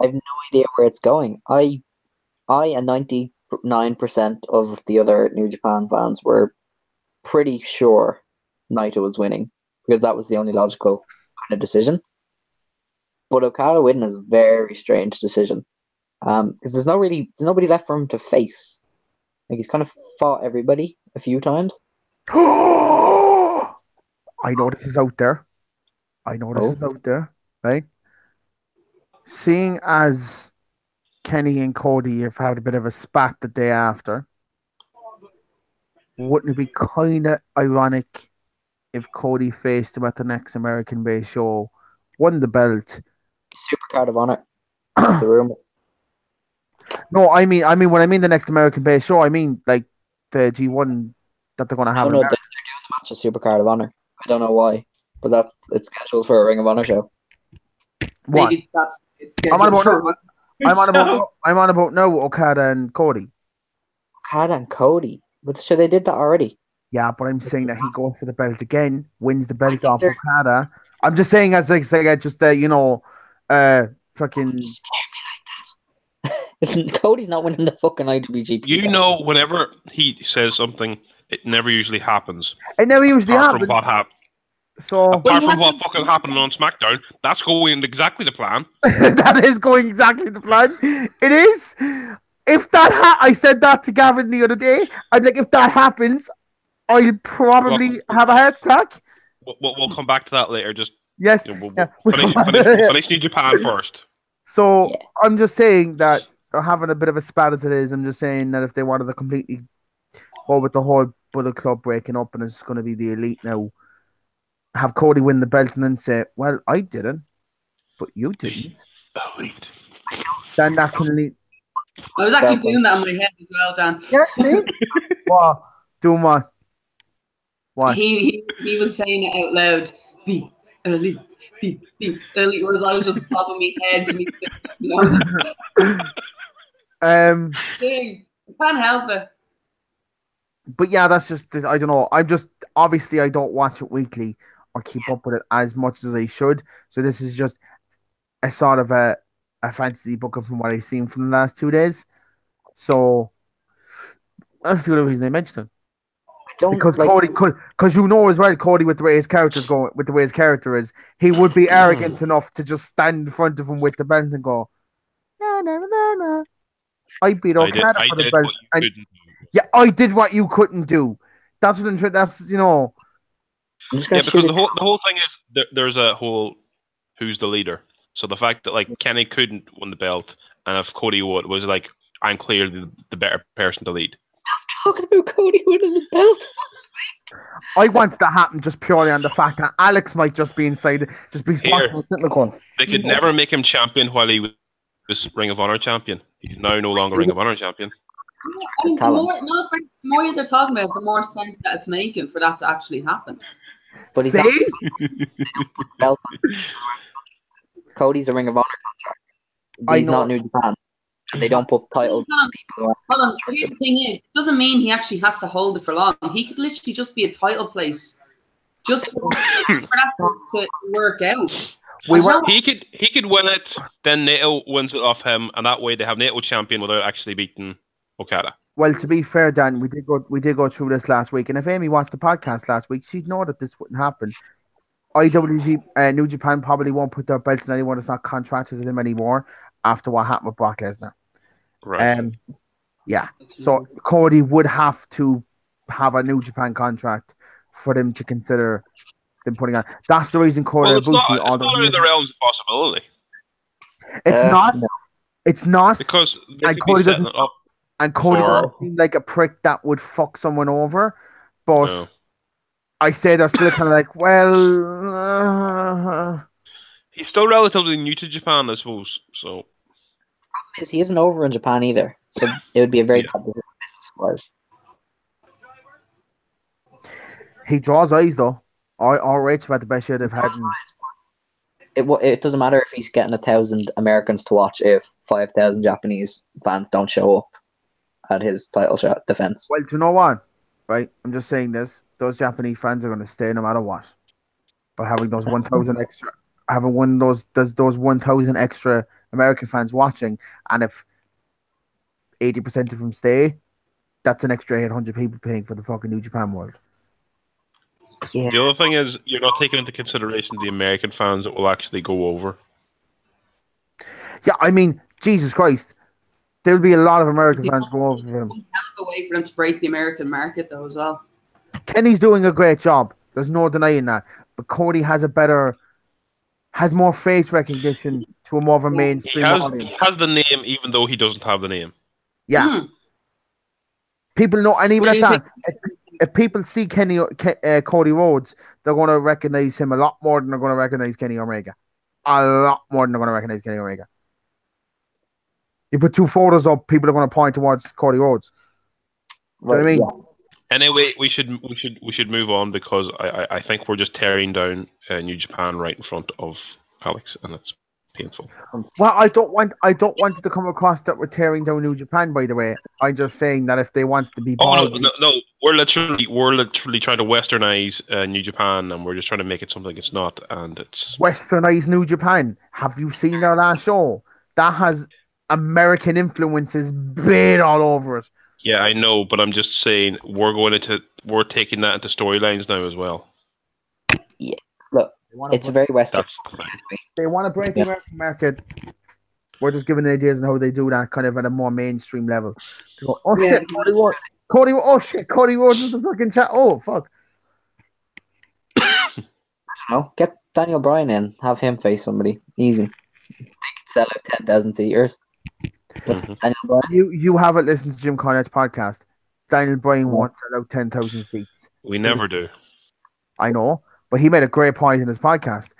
no idea where it's going. I and 99% of the other New Japan fans were pretty sure Naito was winning because that was the only logical kind of decision. But Okada winning is a very strange decision because there's nobody left for him to face. Like he's kind of fought everybody a few times. I know this is out there. Right? Seeing as Kenny and Cody have had a bit of a spat the day after, wouldn't it be kind of ironic if Cody faced him at the next American Base show, won the belt? Supercard of Honor. The rumor. No, I mean when I mean the next American Base show, I mean like the G1 that they're going to have. Oh no, they're doing the match of Supercard of Honor. I don't know why, but it's scheduled for a Ring of Honor show. What? Maybe that's I'm on about no Okada and Cody. Okada and Cody. But sure, they did that already. Yeah, but I'm saying that he goes for the belt again, wins the belt off Okada. I'm just saying as like just fucking. Cody's not winning the fucking IWGP. You know, whenever he says something, it never usually happens. It never usually happens. From what happened. So apart from what fucking happened on SmackDown, that's going exactly the plan. That is going exactly the plan. It is. If that I said that to Gavin the other day. I'd like if that happens, I'll probably have a heart attack. We'll come back to that later. Just yes. We'll yeah. finish New Japan first. So I'm just saying that they're having a bit of a spat as it is. I'm just saying that if they wanted to completely go with the whole Bullet Club breaking up and it's going to be the Elite now, have Cody win the belt and then say, well, I didn't, but you didn't. Then that can lead. I was actually doing that in my head as well, Dan. Yeah, see? What? Doing what? What? He was saying it out loud. The Elite. The Elite. Whereas I was just bobbing my head to me. You know? Thing. Can't help it. But yeah, that's just, I don't know. I'm just, obviously, I don't watch it weekly or keep up with it as much as I should. So this is just a sort of a fantasy booking from what I've seen from the last 2 days. So that's the only reason I mentioned it. Because Cody could, because you know as well, Cody with the way his character is, he would be arrogant enough to just stand in front of him with the belt and go, no. I beat Okada for the belt. Yeah, I did what you couldn't do. That's what that's because the whole thing is there's a whole who's the leader. So the fact that like Kenny couldn't win the belt and if Cody would was like I'm clearly the better person to lead. Stop talking about Cody winning the belt. I want that to happen just purely on the fact that Alex might just be inside, just be responsible. They could never make him champion while he was Ring of Honor champion. He's now no longer Ring of Honor champion. I mean, the more you're talking about, the more sense that it's making for that to actually happen. But he's Cody's a Ring of Honor contract. He's not New Japan. And they don't put titles on people. Hold on. Here's the thing is, it doesn't mean he actually has to hold it for long. He could literally just be a title place just for that to work out. He could win it, then Naito wins it off him, and that way they have Naito champion without actually beating Okada. Well, to be fair, Dan, we did go through this last week, and if Amy watched the podcast last week, she'd know that this wouldn't happen. New Japan probably won't put their belts in anyone that's not contracted to them anymore after what happened with Brock Lesnar. Right. Yeah. So Cody would have to have a New Japan contract for them to consider them putting on. That's the reason Cody Ibushi. It's not in the realms of possibility. It's not. No. It's not because and Cody doesn't. And Cody doesn't seem like a prick that would fuck someone over, but I say they're still kind of like, well, he's still relatively new to Japan, I suppose. So, problem is he isn't over in Japan either, so it would be a very popular business wise. He draws eyes though. RH have had the best year they've had. It doesn't matter if he's getting 1,000 Americans to watch if 5,000 Japanese fans don't show up at his title shot defense. Well, do you know what? Right, I'm just saying this. Those Japanese fans are going to stay no matter what. But having those 1,000 extra, having those 1,000 extra American fans watching, and if 80% of them stay, that's an extra 800 people paying for the fucking New Japan World. Yeah. The other thing is, you're not taking into consideration the American fans that will actually go over. Yeah, I mean, Jesus Christ. There'll be a lot of American fans go over for him. A way for him to break the American market, though, as well. Kenny's doing a great job. There's no denying that. But Cody has more face recognition to a more of a mainstream audience. He has the name, even though he doesn't have the name. Yeah. People know, and even at that, if people see Cody Rhodes, they're going to recognize him a lot more than they're going to recognize Kenny Omega. A lot more than they're going to recognize Kenny Omega. You put two photos up, people are going to point towards Cody Rhodes. Do you know what I mean? Yeah. Anyway, we should move on because I think we're just tearing down New Japan right in front of Alex, and it's painful. Well, I don't want it to come across that we're tearing down New Japan. By the way, I'm just saying that if they want to be ballsy, no, we're literally trying to westernize New Japan, and we're just trying to make it something it's not, and it's westernize New Japan. Have you seen their last show? That has American influences bit all over it. Yeah, I know, but I'm just saying we're taking that into storylines now as well. Yeah, look, it's a very Western. They want to break the American market. We're just giving ideas on how they do that, kind of at a more mainstream level. To go, oh shit, Cody Rhodes is the fucking chat. Oh fuck. No, get Daniel Bryan in, have him face somebody. Easy. They could sell out 10,000 seaters. Daniel Bryan. You haven't listened to Jim Cornette's podcast. Daniel Bryan won't sell out 10,000 seats. We never do. I know, but he made a great point in his podcast.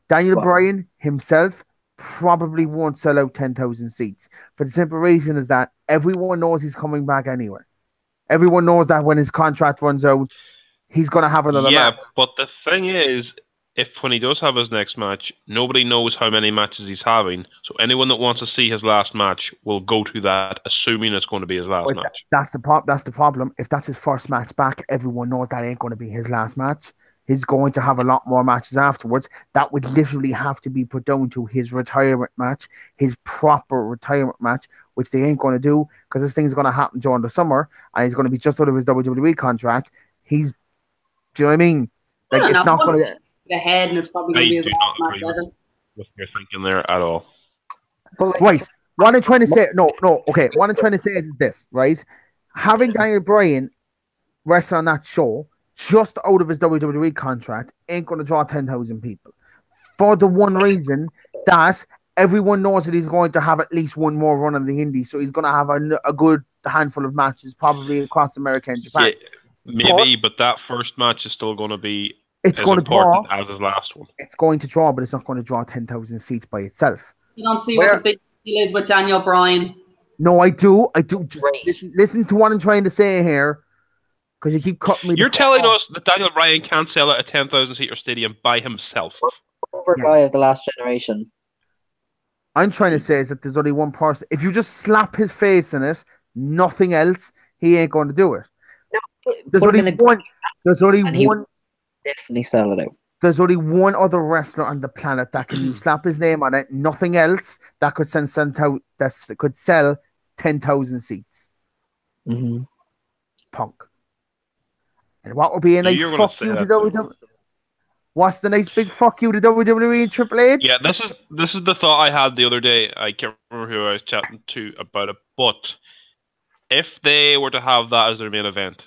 Daniel Bryan himself probably won't sell out 10,000 seats for the simple reason is that everyone knows he's coming back anyway. Everyone knows that when his contract runs out, he's going to have another match. Yeah, but the thing is, when he does have his next match, nobody knows how many matches he's having. So anyone that wants to see his last match will go to that, assuming it's going to be his last match. That's the problem. If that's his first match back, everyone knows that ain't going to be his last match. He's going to have a lot more matches afterwards. That would literally have to be put down to his retirement match, his proper retirement match, which they ain't going to do because this thing's going to happen during the summer and he's going to be just out of his WWE contract. Do you know what I mean? Like, it's not going to ahead, and it's probably going to be his last match ever. What you're thinking there at all? Right. What I'm trying to say, okay. What I'm trying to say is this, right? Having Daniel Bryan wrestle on that show just out of his WWE contract ain't going to draw 10,000 people for the one reason that everyone knows that he's going to have at least one more run on the Indies, so he's going to have a good handful of matches probably across America and Japan. Yeah, maybe, but that first match is still going to be. It's going to draw as his last one. It's going to draw, but it's not going to draw 10,000 seats by itself. You don't see what the big deal is with Daniel Bryan. No, I do. Just listen to what I'm trying to say here, because you keep cutting me. You're telling us that Daniel Bryan can't sell out a 10,000 seater stadium by himself. Over guy of the last generation. I'm trying to say is that there's only one person. If you just slap his face in it, nothing else, he ain't going to do it. No, there's only one. There's only one. Definitely sell it out. There's only one other wrestler on the planet that can you slap his name on it. Nothing else that could sell 10,000 seats. Mm-hmm. Punk. And what would be a nice fuck you to WWE? What's the nice big fuck you to WWE and Triple H? Yeah, this is the thought I had the other day. I can't remember who I was chatting to about it, but if they were to have that as their main event,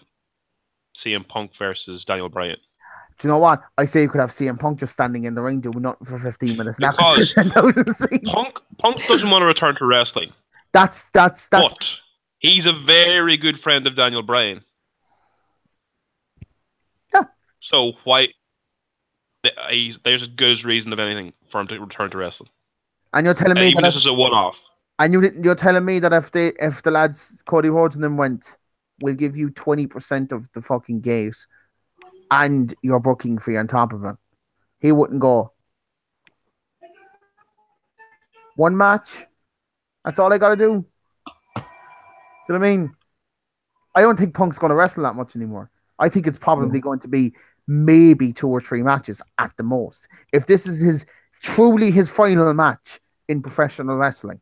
CM Punk versus Daniel Bryan. Do you know what? I say you could have CM Punk just standing in the ring doing nothing for 15 minutes. Because Punk doesn't want to return to wrestling. That's. But he's a very good friend of Daniel Bryan. Yeah. So why? There's as good as reason of anything for him to return to wrestling. And you're telling me even this is a one-off. And you're telling me that if the lads Cody Rhodes and them went, we'll give you 20% of the fucking gate. and your booking fee on top of it. He wouldn't go, one match, that's all I got to do. Do you know what I mean? I don't think Punk's going to wrestle that much anymore. I think it's probably going to be maybe 2 or 3 matches at the most. If this is truly his final match in professional wrestling,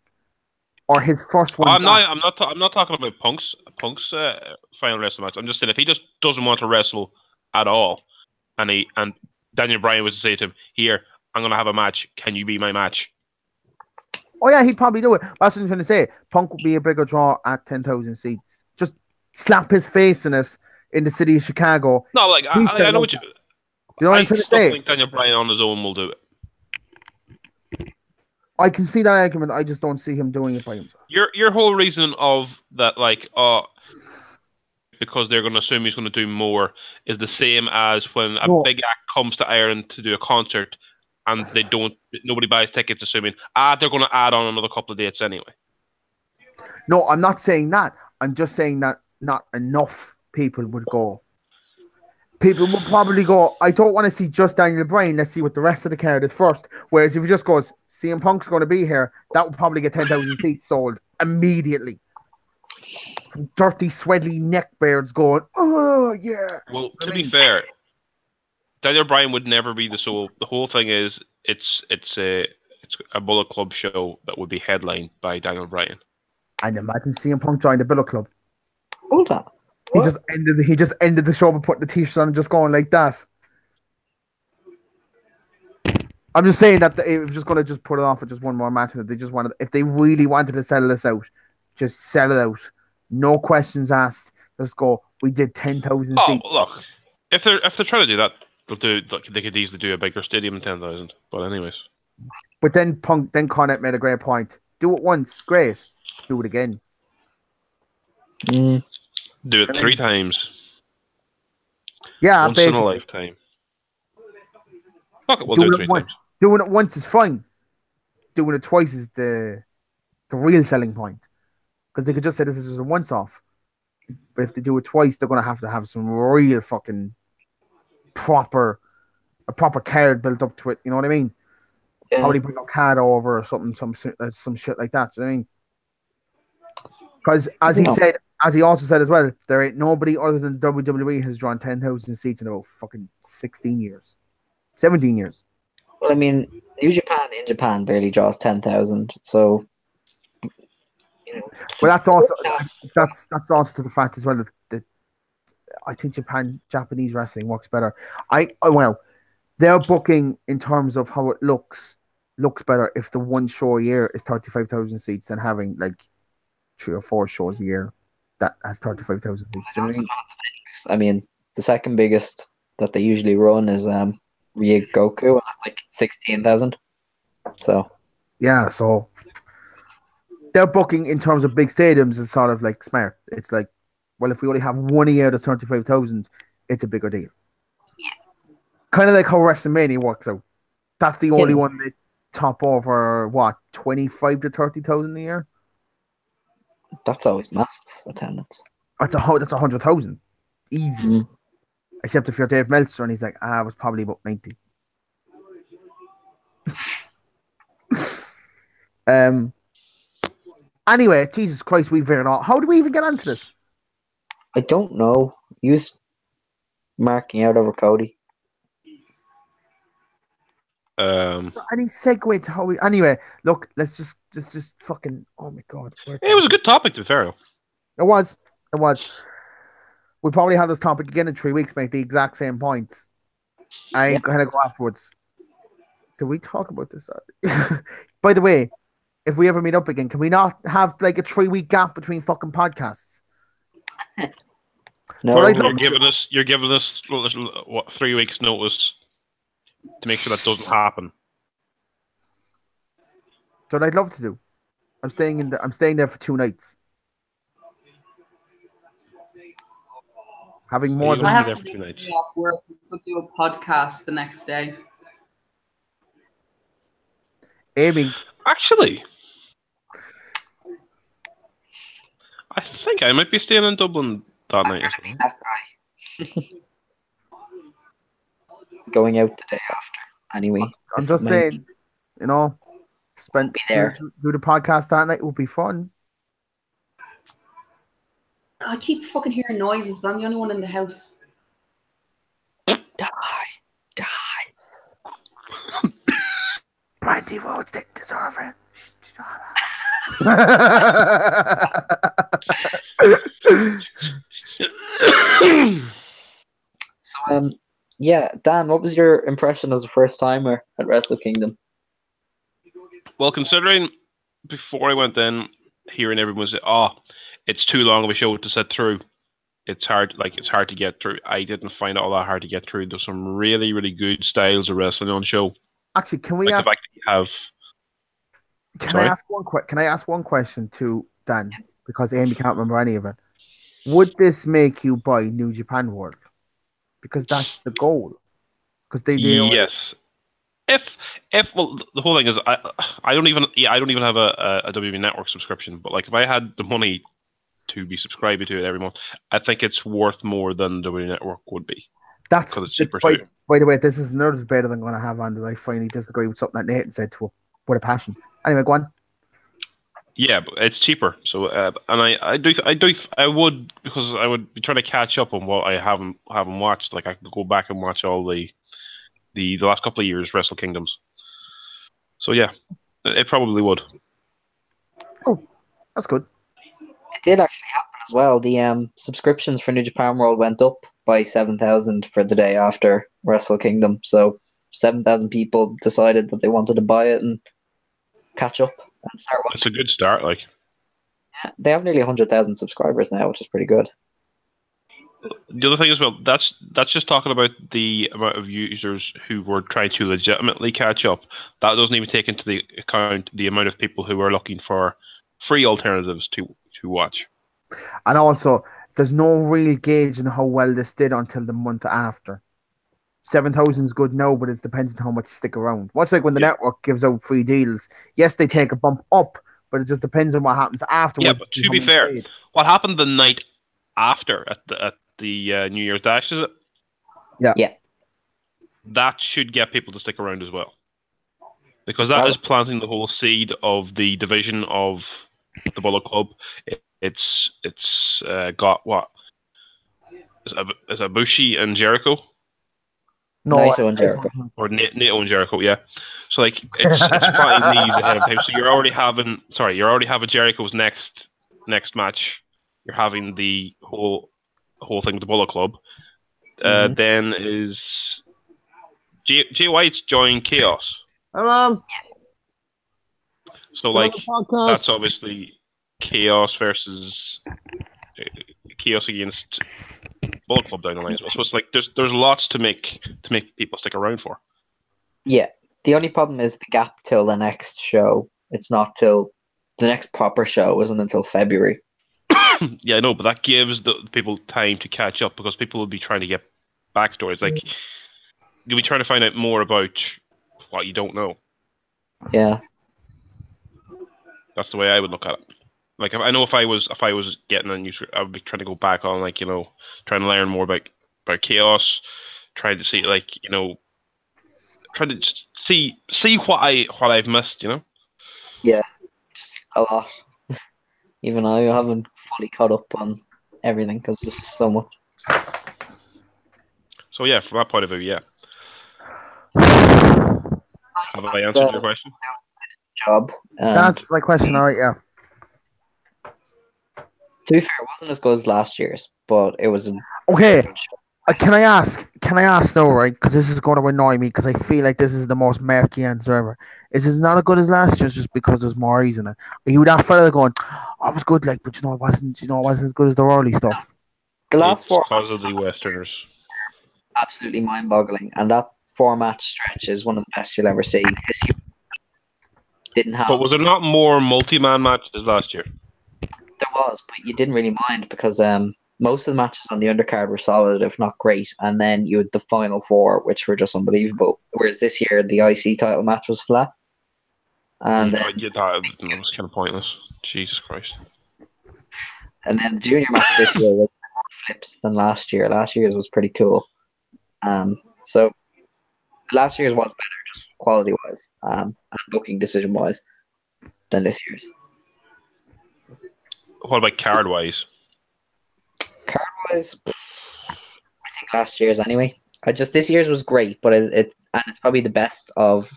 or his first one. I'm not talking about Punk's final wrestling match. I'm just saying if he just doesn't want to wrestle at all, and Daniel Bryan was to say to him, "Here, I'm going to have a match. Can you be my match?" Oh yeah, he'd probably do it. That's what I'm trying to say. Punk would be a bigger draw at 10,000 seats. Just slap his face in it in the city of Chicago. No, like I know what you. Do you know what I'm trying to say? I think Daniel Bryan on his own will do it. I can see that argument. I just don't see him doing it by himself. Your whole reason of that, like, because they're going to assume he's going to do more, is the same as when a big act comes to Ireland to do a concert, and nobody buys tickets, assuming they're going to add on another couple of dates anyway. No, I'm not saying that. I'm just saying that not enough people would go. People will probably go, I don't want to see just Daniel Bryan. Let's see what the rest of the card is first. Whereas if he just goes, CM Punk's going to be here, that would probably get 10,000 seats sold immediately. Dirty, sweaty neckbeards going, oh, yeah. Well, to be fair, Daniel Bryan would never be the soul. The whole thing is, it's a Bullet Club show that would be headlined by Daniel Bryan. And imagine CM Punk joined the Bullet Club. Hold on. He just ended the show by putting the t-shirt on and just going like that. I'm just saying that if just going to just put it off with just one more match, that they just wanted, if they really wanted to sell this out, just sell it out. No questions asked. Just go. We did 10,000 seats. Oh, look, if they're trying to do that, they could easily do a bigger stadium than 10,000. But anyways. But then Cornette made a great point. Do it once, great. Do it again. Do it 3 times. Yeah, once in a lifetime. Fuck it, we'll do it 3 times. Doing it once is fine. Doing it twice is the real selling point. Because they could just say this is just a once-off. But if they do it twice, they're going to have some real fucking proper card built up to it. You know what I mean? Yeah. Probably bring a card over or something, some shit like that. Do you know what I mean? Because as he also said as well, there ain't nobody other than WWE has drawn 10,000 seats in about fucking 16 years. 17 years. Well, I mean, New Japan in Japan barely draws 10,000, so you know. But that's also to the fact as well that I think Japanese wrestling works better. Well, their booking in terms of how it looks better if the one show a year is 35,000 seats than having like 3 or 4 shows a year that has 35,000 seats. You know what I mean? I mean, the second biggest that they usually run is Ryogoku, and that's like 16,000. So yeah, so their booking in terms of big stadiums is sort of like smart. It's like, well, if we only have one a year that's 35,000, it's a bigger deal. Yeah. Kind of like how WrestleMania works out. That's the only one that top over 25 to 30,000 a year. That's always massive attendance. That's 100,000, easy. Mm. Except if you're Dave Meltzer and he's like, it was probably about 90. Anyway, Jesus Christ, we veered off. How do we even get onto this? I don't know. He was marking out over Cody. Any segue to how we? Anyway, look, let's just fucking. Oh my god! It was a good topic, to be fair. It was. We probably have this topic again in 3 weeks, make the exact same points. I ain't gonna go afterwards. Did we talk about this? By the way, if we ever meet up again, can we not have like a 3-week gap between fucking podcasts? No, so you're giving us what 3 weeks notice to make sure that doesn't happen. So what I'd love to do. I'm staying there for 2 nights. Having more than I have to be off work. We could do a podcast the next day. Amy. Actually, I think I might be staying in Dublin that night. That guy. going out the day after. Anyway, I'm just saying, you know, be there. do the podcast that night would be fun. I keep fucking hearing noises, but I'm the only one in the house. Die. Brandy Rhodes didn't deserve it. So, yeah, Dan, what was your impression as a first timer at Wrestle Kingdom? Well, considering before I went in, hearing everyone say, "Oh, it's too long of a show to sit through. It's hard to get through." I didn't find it all that hard to get through. There's some really, really good styles of wrestling on the show. Actually, can we Like ask? the fact that you have. Can I ask one question to Dan? Because Amy can't remember any of it. Would this make you buy New Japan World? Because that's the goal. Because they Yes. If well, the whole thing is I don't even have a WWE Network subscription. But like if I had the money to be subscribing to it every month, I think it's worth more than WWE Network would be. That's because it's cheaper too. By the way, this is another debate I'm going to have on that I finally disagree with something that Nathan said to with a passion. Anyway, go on. Yeah, but it's cheaper. So, and I would because I would be trying to catch up on what I haven't watched. Like I could go back and watch all the last couple of years Wrestle Kingdoms. So yeah, it probably would. Oh, that's good. It did actually happen as well. The subscriptions for New Japan World went up by 7,000 for the day after Wrestle Kingdom. So 7,000 people decided that they wanted to buy it and catch up and start watching. It's a good start. Like, yeah, they have nearly 100,000 subscribers now, which is pretty good. the other thing as well, that's just talking about the amount of users who were trying to legitimately catch up. That doesn't even take into the account the amount of people who are looking for free alternatives to watch. And also, there's no real gauge in how well this did until the month after. 7,000 is good now, but it depends on how much stick around. Much like when the network gives out free deals. Yes, they take a bump up, but it just depends on what happens afterwards. Yeah, but to be fair, what happened the night after at the New Year's Dash, is it? Yeah. That should get people to stick around as well. Because that is planting the whole seed of the division of the Bullet Club. It's got what? Is it Bushi and Jericho? No, Naito and Jericho. Or Naito and Jericho, yeah. So like it's spotting these ahead of time. So you're already having Jericho's next match. You're having the whole thing with the Bullet Club. Then is Jay White's joined Chaos. So like that's obviously Chaos versus Chaos against Bullet Club down the line as well. So it's like there's lots to make people stick around for. Yeah. The only problem is the gap till the next show. It's not till the next proper show isn't until February. Yeah, I know, but that gives the people time to catch up because people will be trying to get backstories. Like you'll be trying to find out more about what you don't know. Yeah. That's the way I would look at it. Like if I was getting a new, I would be trying to go back on trying to learn more about Chaos, trying to see trying to see what I've missed, Yeah, just a lot. Even I haven't fully caught up on everything because there's just so much. So yeah, from that point of view, yeah. Have I answered your question? Job. That's my question. All right, yeah. To be fair, it wasn't as good as last year's, but it was okay. Can I ask now, right? Because this is going to annoy me because I feel like this is the most murky answer ever. Is it not as good as last year's just because there's more in it? Are you that fella going, "Oh, it was good, like, but it wasn't as good as the early stuff." The last four because of the Westerners. Absolutely mind-boggling, and that 4-match stretch is one of the best you'll ever see. This year didn't have. But was there not more multi-man matches last year? There was, but you didn't really mind because most of the matches on the undercard were solid, if not great, and then you had the final 4, which were just unbelievable. Whereas this year, the IC title match was flat. And that was kind of pointless. Jesus Christ. And then the junior match this year was more flips than last year. Last year's was pretty cool. So Last year's was better, just quality wise, and booking decision wise, than this year's. What about card wise? Card wise, I think last year's anyway. This year's was great, but it's probably the best of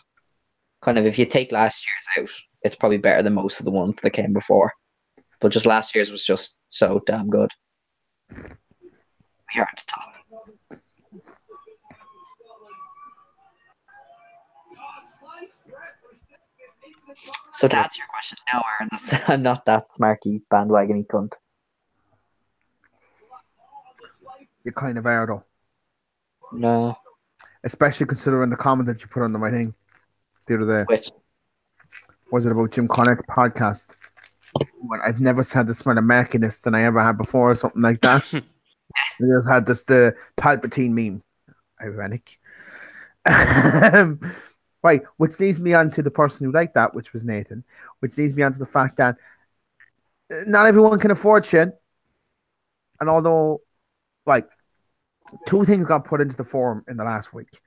kind of, if you take last year's out, it's probably better than most of the ones that came before. But just last year's was just so damn good. We are at the top. So to answer your question, no, Aaron, I'm not that smarky bandwagony cunt. You kind of are though. No. Especially considering the comment that you put under my thing the other day. Which? Was it about Jim Cornette's podcast? When I've never had the smell of murkiness than I ever had before, or something like that. I just had the Palpatine meme. Ironic. Right, which leads me on to the person who liked that, which was Nathan. Which leads me on to the fact that not everyone can afford shit. And although, like, 2 things got put into the forum in the last week.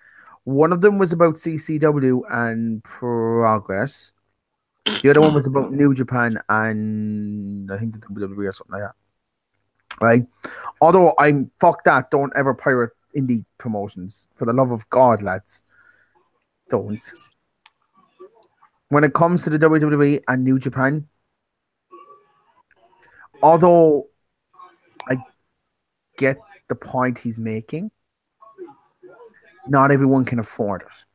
One of them was about CCW and Progress. The other one was about New Japan and I think the WWE or something like that. Right? Although fuck that, don't ever pirate indie promotions. For the love of God, lads. Don't. When it comes to the WWE and New Japan, although I get the point he's making, not everyone can afford it.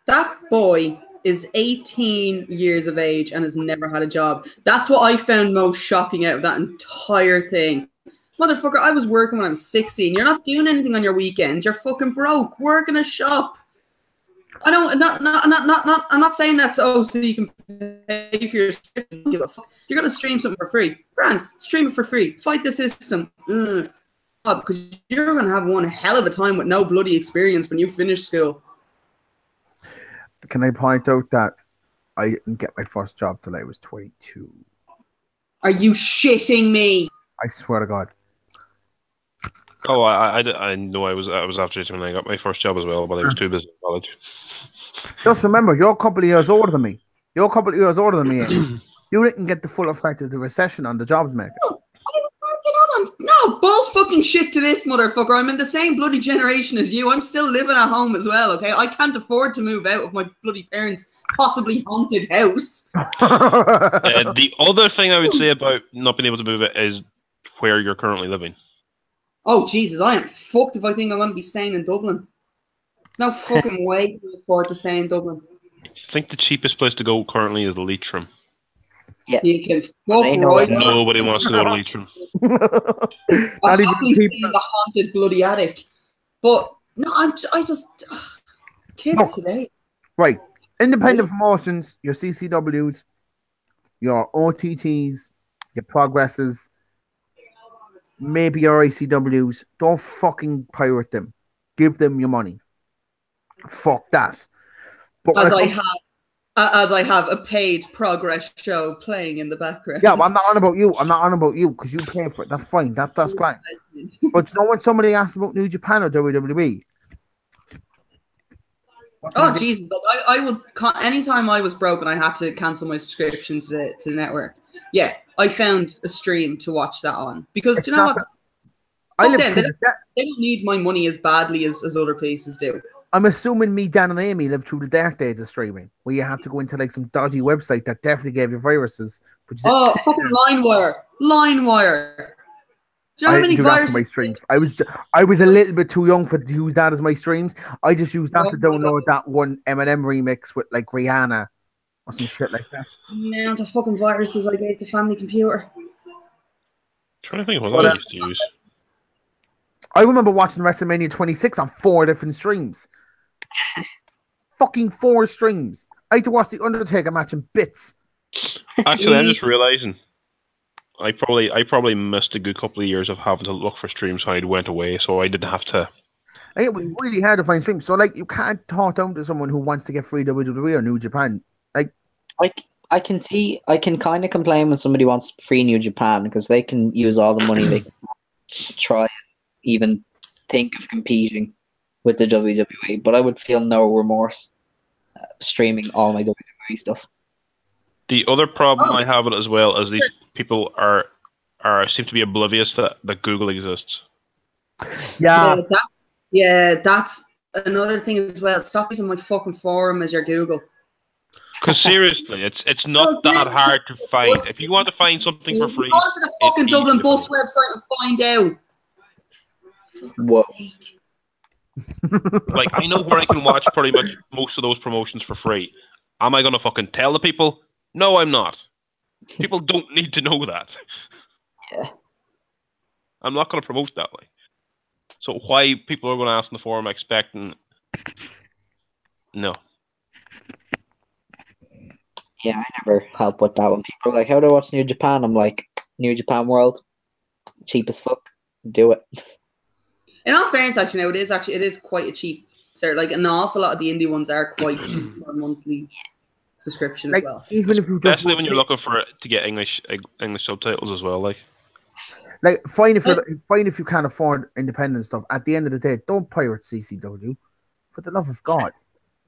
That boy is 18 years of age and has never had a job. That's what I found most shocking out of that entire thing. Motherfucker, I was working when I was 16. You're not doing anything on your weekends. You're fucking broke. Work in a shop. I don't. I'm not saying that so you can pay for your stream. Give a fuck. You're gonna stream something for free. Grand, stream it for free. Fight the system. Because you're gonna have one hell of a time with no bloody experience when you finish school. Can I point out that I didn't get my first job till I was 22? Are you shitting me? I swear to God. Oh, I know I was after it when I got my first job as well, but I was too busy in college. Just remember, you're a couple of years older than me. Ian. You didn't get the full effect of the recession on the jobs market. No, bull fucking shit to this motherfucker. I'm in the same bloody generation as you. I'm still living at home as well, okay? I can't afford to move out of my bloody parents' possibly haunted house. The other thing I would say about not being able to move it is where you're currently living. Oh, Jesus, I am fucked if I think I'm going to be staying in Dublin. There's no fucking way to afford to stay in Dublin. I think the cheapest place to go currently is Leitrim. Yeah. You can fuck right. Nobody wants to go to Leitrim. I'll happily stay in the haunted bloody attic. But, no, I just... kids today. Right. Independent promotions, your CCWs, your OTTs, your Progresses, maybe your ICWs. Don't fucking pirate them. Give them your money. Fuck that. But as I have a paid Progress show playing in the background. Yeah, but I'm not on about you. Because you pay for it. That's fine. That's great. But you know when somebody asks about New Japan or WWE? Oh Jesus! Like I would anytime I was broke and I had to cancel my subscription to the network. Yeah, I found a stream to watch that on because do you know what? They don't need my money as badly as other places do. I'm assuming me, Dan, and Amy lived through the dark days of streaming, where you had to go into like some dodgy website that definitely gave you viruses. Oh, fucking LimeWire! Do you know how many viruses? My streams. I was a little bit too young to use that as my streams. I just used that to download that one Eminem remix with like Rihanna or some shit like that. The amount of fucking viruses I gave the family computer. I'm trying to think of what I used to use. I remember watching WrestleMania 26 on 4 different streams. Fucking 4 streams. I had to watch the Undertaker match in bits. Actually, I'm just realizing I probably missed a good couple of years of having to look for streams when I went away, so I didn't have to. It was really hard to find streams. So, like, you can't talk down to someone who wants to get free WWE or New Japan. Like, I can kind of complain when somebody wants free New Japan because they can use all the money they can to try even think of competing with the WWE, but I would feel no remorse streaming all my WWE stuff. The other problem I have with it as well is these people are seem to be oblivious that Google exists. Yeah, that's another thing as well. Stop using my fucking forum as your Google. Because seriously, it's not that hard to find. If you want to find something for free, go to the fucking Dublin Bus website and find out. Whoa. Sake. Like, I know where I can watch pretty much most of those promotions for free. Am I gonna fucking tell the people? No, I'm not. People don't need to know that. Yeah. I'm not gonna promote that way. So why people are gonna ask in the forum expecting? No. Yeah, I never help with that when people are like, how do I watch New Japan? I'm like, New Japan World, cheap as fuck. Do it. In all fairness, actually, now it is quite a cheap. So, like, an awful lot of the indie ones are quite cheap for a monthly subscription as well. Even if you just especially when you're looking for to get English subtitles as well, like fine if you can't afford independent stuff. At the end of the day, don't pirate CCW. For the love of God,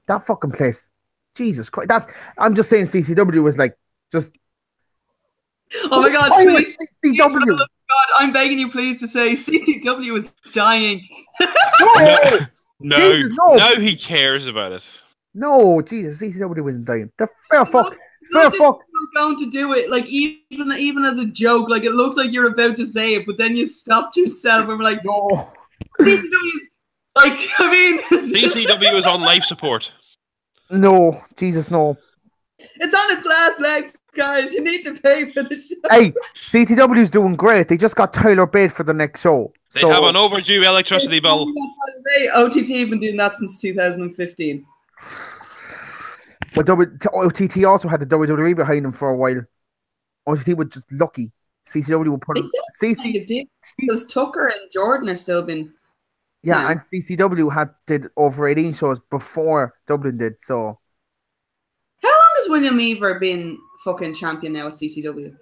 that fucking place. Jesus Christ! I'm just saying CCW was like just. Oh my God! Please, CCW. God, I'm begging you, please, to say CCW is dying. No, Jesus, no. Now he cares about it. No, Jesus, CCW isn't dying. The fair fuck. You're going to do it, like even as a joke. Like, it looked like you're about to say it, but then you stopped yourself and were like, no. CCW is like, I mean, CCW is on life support. No, Jesus, no. It's on its last legs, guys. You need to pay for the show. Hey, CTW's doing great. They just got Tyler Bate for the next show. They have an overdue electricity bill. OTT have been doing that since 2015. But OTT also had the WWE behind them for a while. OTT was just lucky. CCW will put them. Because Tucker and Jordan have still been. Yeah, and CCW did over 18 shows before Dublin did. So, how long has William Eaver been fucking champion now at CCW?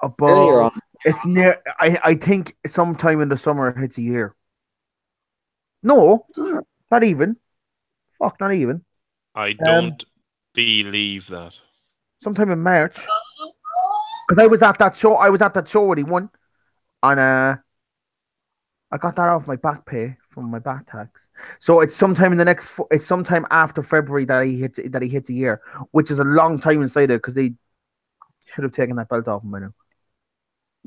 About it's near. I think sometime in the summer it's a year. No, not even. Fuck, not even. I don't believe that. Sometime in March. Because I was at that show. I was at that show when he won. And I got that off my back pay from my back tax. So it's sometime in the next. It's sometime after February that he hits a year, which is a long time inside it because they should have taken that belt off him by now.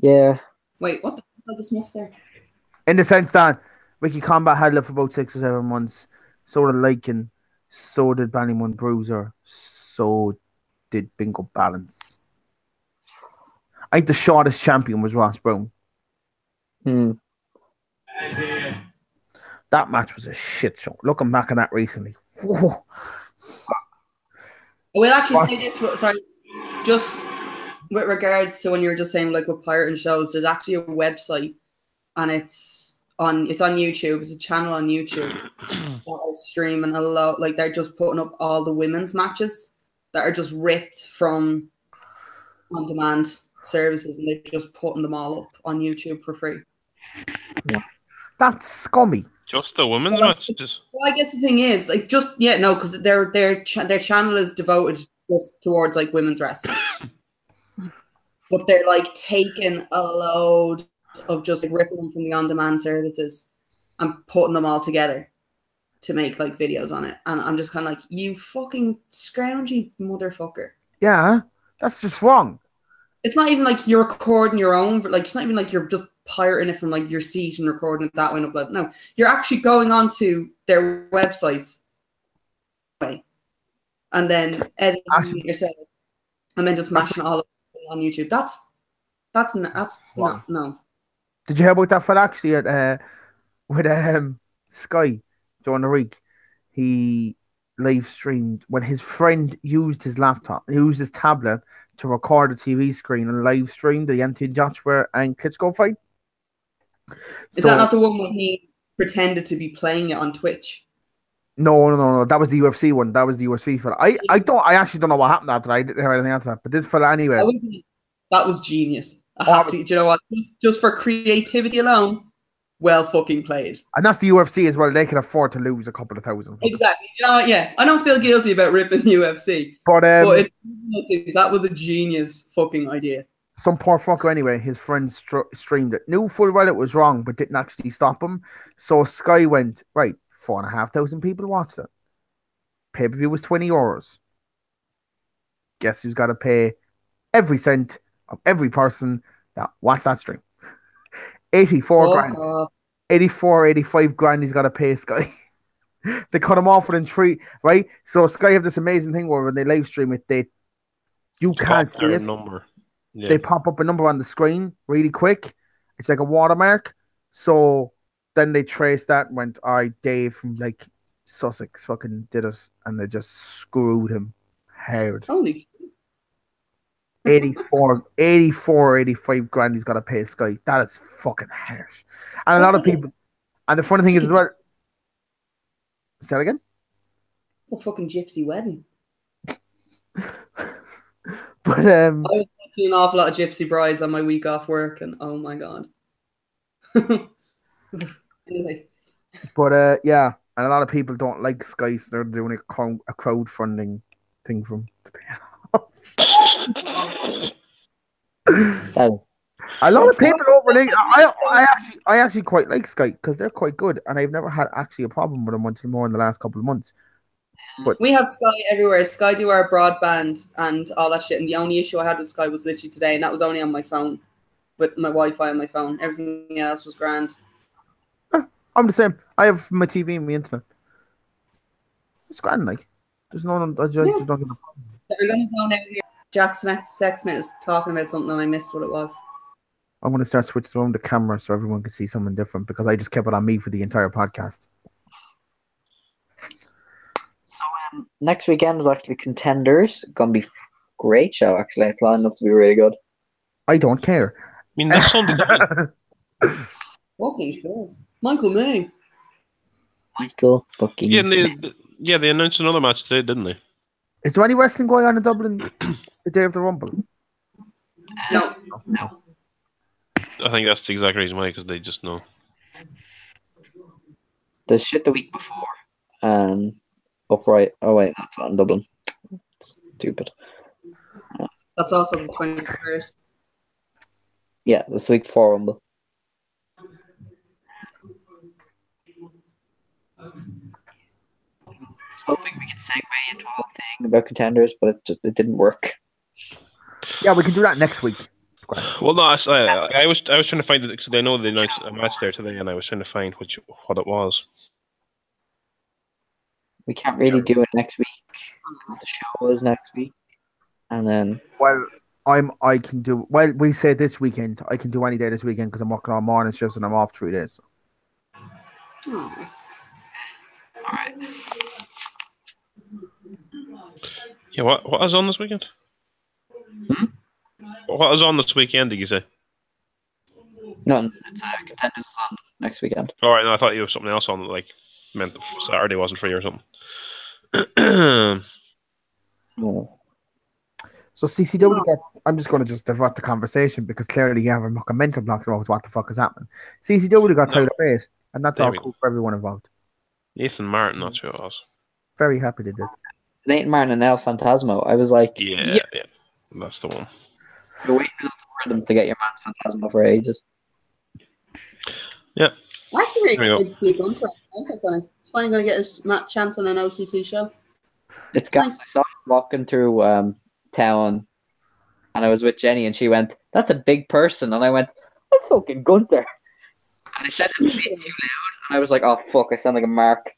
Yeah. Wait, what the fuck I just missed there? In the sense that Ricky Combat had lived for about 6 or 7 months. So did Lycan. So did Ballymun Bruiser. So did Bingo Balance. I think the shortest champion was Ross Brown. That match was a shit show. Looking back on that recently. Whoa. I will actually say this. Sorry, just with regards to when you were just saying like with pirating shows, there's actually a website, and it's on YouTube. It's a channel on YouTube that is streaming a lot. Like, they're just putting up all the women's matches that are just ripped from on-demand services, and they're just putting them all up on YouTube for free. Yeah. That's scummy. Just the women's matches. Well, I guess the thing is, like, because their channel is devoted just towards like women's wrestling, but they're like taking a load of just like ripping them from the on-demand services and putting them all together to make like videos on it, and I'm just kind of like, you fucking scroungy motherfucker. Yeah, that's just wrong. It's not even like you're recording your own, like, it's not even like you're just pirating it from like your seat and recording it that way. No, you're actually going onto their websites and then editing it yourself and then just mashing it all up on YouTube. That's wow. No. Did you hear about that fella actually with Sky during the week? He live streamed when his friend used his tablet to record a TV screen and live stream the Anthony Joshua and Klitschko fight. Is that not the one when he pretended to be playing it on Twitch? No. That was the UFC one. That was the UFC fella. I actually don't know what happened after that. I didn't hear anything after that. But this fella anyway. That was genius. I have to. Do you know what? Just for creativity alone, well fucking played. And that's the UFC as well. They can afford to lose a couple of thousand. Exactly. You know what? Yeah, I don't feel guilty about ripping the UFC, But that was a genius fucking idea. some poor fucker anyway, his friend streamed it. Knew full well it was wrong, but didn't actually stop him. So Sky went, right, 4,500 people watched it. Pay-per-view was €20. Guess who's got to pay every cent of every person that watched that stream? 84 grand. 84, 85 grand he's got to pay Sky. They cut him off within 3, right? So Sky have this amazing thing where when they live stream it, you can't see it. Number. Yeah. They pop up a number on the screen really quick. It's like a watermark. So then they traced that and went, all right, Dave from like Sussex fucking did it. And they just screwed him hard. Holy 84, 85 grand he's got to pay Sky. That is fucking harsh. And a lot of people, and the funny thing is as well, say it again? It's a fucking gypsy wedding. But I was watching an awful lot of gypsy brides on my week off work, and oh my god. Anyway. But yeah, and a lot of people don't like Sky, so they're doing a crowdfunding thing from to pay off. A lot of people overlay. I actually quite like Sky because they're quite good, and I've never had actually a problem with them until more in the last couple of months. But we have Sky everywhere. Sky do our broadband and all that shit. And the only issue I had with Sky was literally today, and that was only on my phone, with my Wi-Fi on my phone. Everything else was grand. I'm the same. I have my TV and my internet. It's grand, like. There's no. I just don't get a problem. I'm gonna zone out here. Jack Sexsmith is talking about something, and I missed what it was. I'm going to start switching around the camera so everyone can see something different because I just kept it on me for the entire podcast. So next weekend is actually Contenders. Gonna be great show. Actually, it's lined up to be really good. I don't care. I mean, that's Sunday night. Okay, sure. Michael May. Michael fucking. Yeah, they announced another match today, didn't they? Is there any wrestling going on in Dublin the day of the Rumble? No. I think that's the exact reason why, because they just know. There's shit the week before. Upright. Oh wait, that's not in Dublin. Stupid. That's also the 21st. Yeah, this week before Rumble. Hoping we could segue into a whole thing about Contenders, but it didn't work. Yeah, we can do that next week. Well, no, I was trying to find it because I know they announced a match there today, and I was trying to find what it was. We can't really do it next week. The show is next week, and then I can do. Well, we say this weekend. I can do any day this weekend because I'm working on morning shifts and I'm off 3 days. Oh. all right. Yeah, what is on this weekend? What is on this weekend, did you say? No, it's Contenders on next weekend. All right, no, I thought you had something else on that, like, meant Saturday wasn't free or something. No. So CCW, I'm just going to divert the conversation because clearly you have a mental block about what the fuck is happening. CCW got tied up 8, and that's all cool for everyone involved. Nathan Martin, that's who it was. Very happy they did. Nathan Martin and El Fantasmo. I was like, yeah, that's the one. You're waiting for them to get your man Fantasmo for ages. Yeah. Actually, really good to see Gunter. He's finally going to get his chance on an OTT show. It's nice. I saw him walking through town, and I was with Jenny, and she went, "That's a big person," and I went, "That's fucking Gunter." And I said it a bit too loud, and I was like, "Oh fuck, I sound like a mark."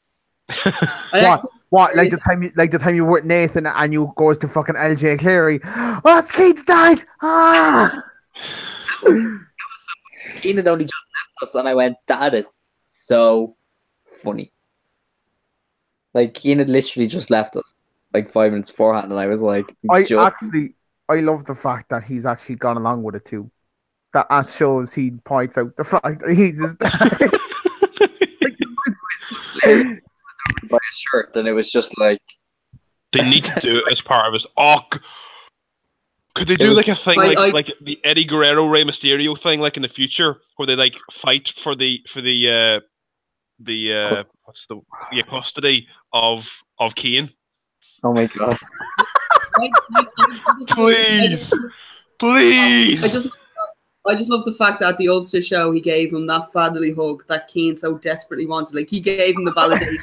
What? Like the time you were with Nathan and you goes to fucking LJ Cleary. Oh, it's Keith's died. Ah. Keane had only just left us, and I went, "That is so funny." Like Keane had literally just left us like 5 minutes beforehand, and I was like, I love the fact that he's actually gone along with it too. That shows he points out the fact that he's his dad. By a shirt, and it was just like they need to do it as part of his Could they do like a thing like the Eddie Guerrero Rey Mysterio thing, like in the future, where they like fight for the custody of Kane? Oh my god! Please. I just love the fact that at the Ulster show he gave him that fatherly hug that Kane so desperately wanted. Like he gave him the validation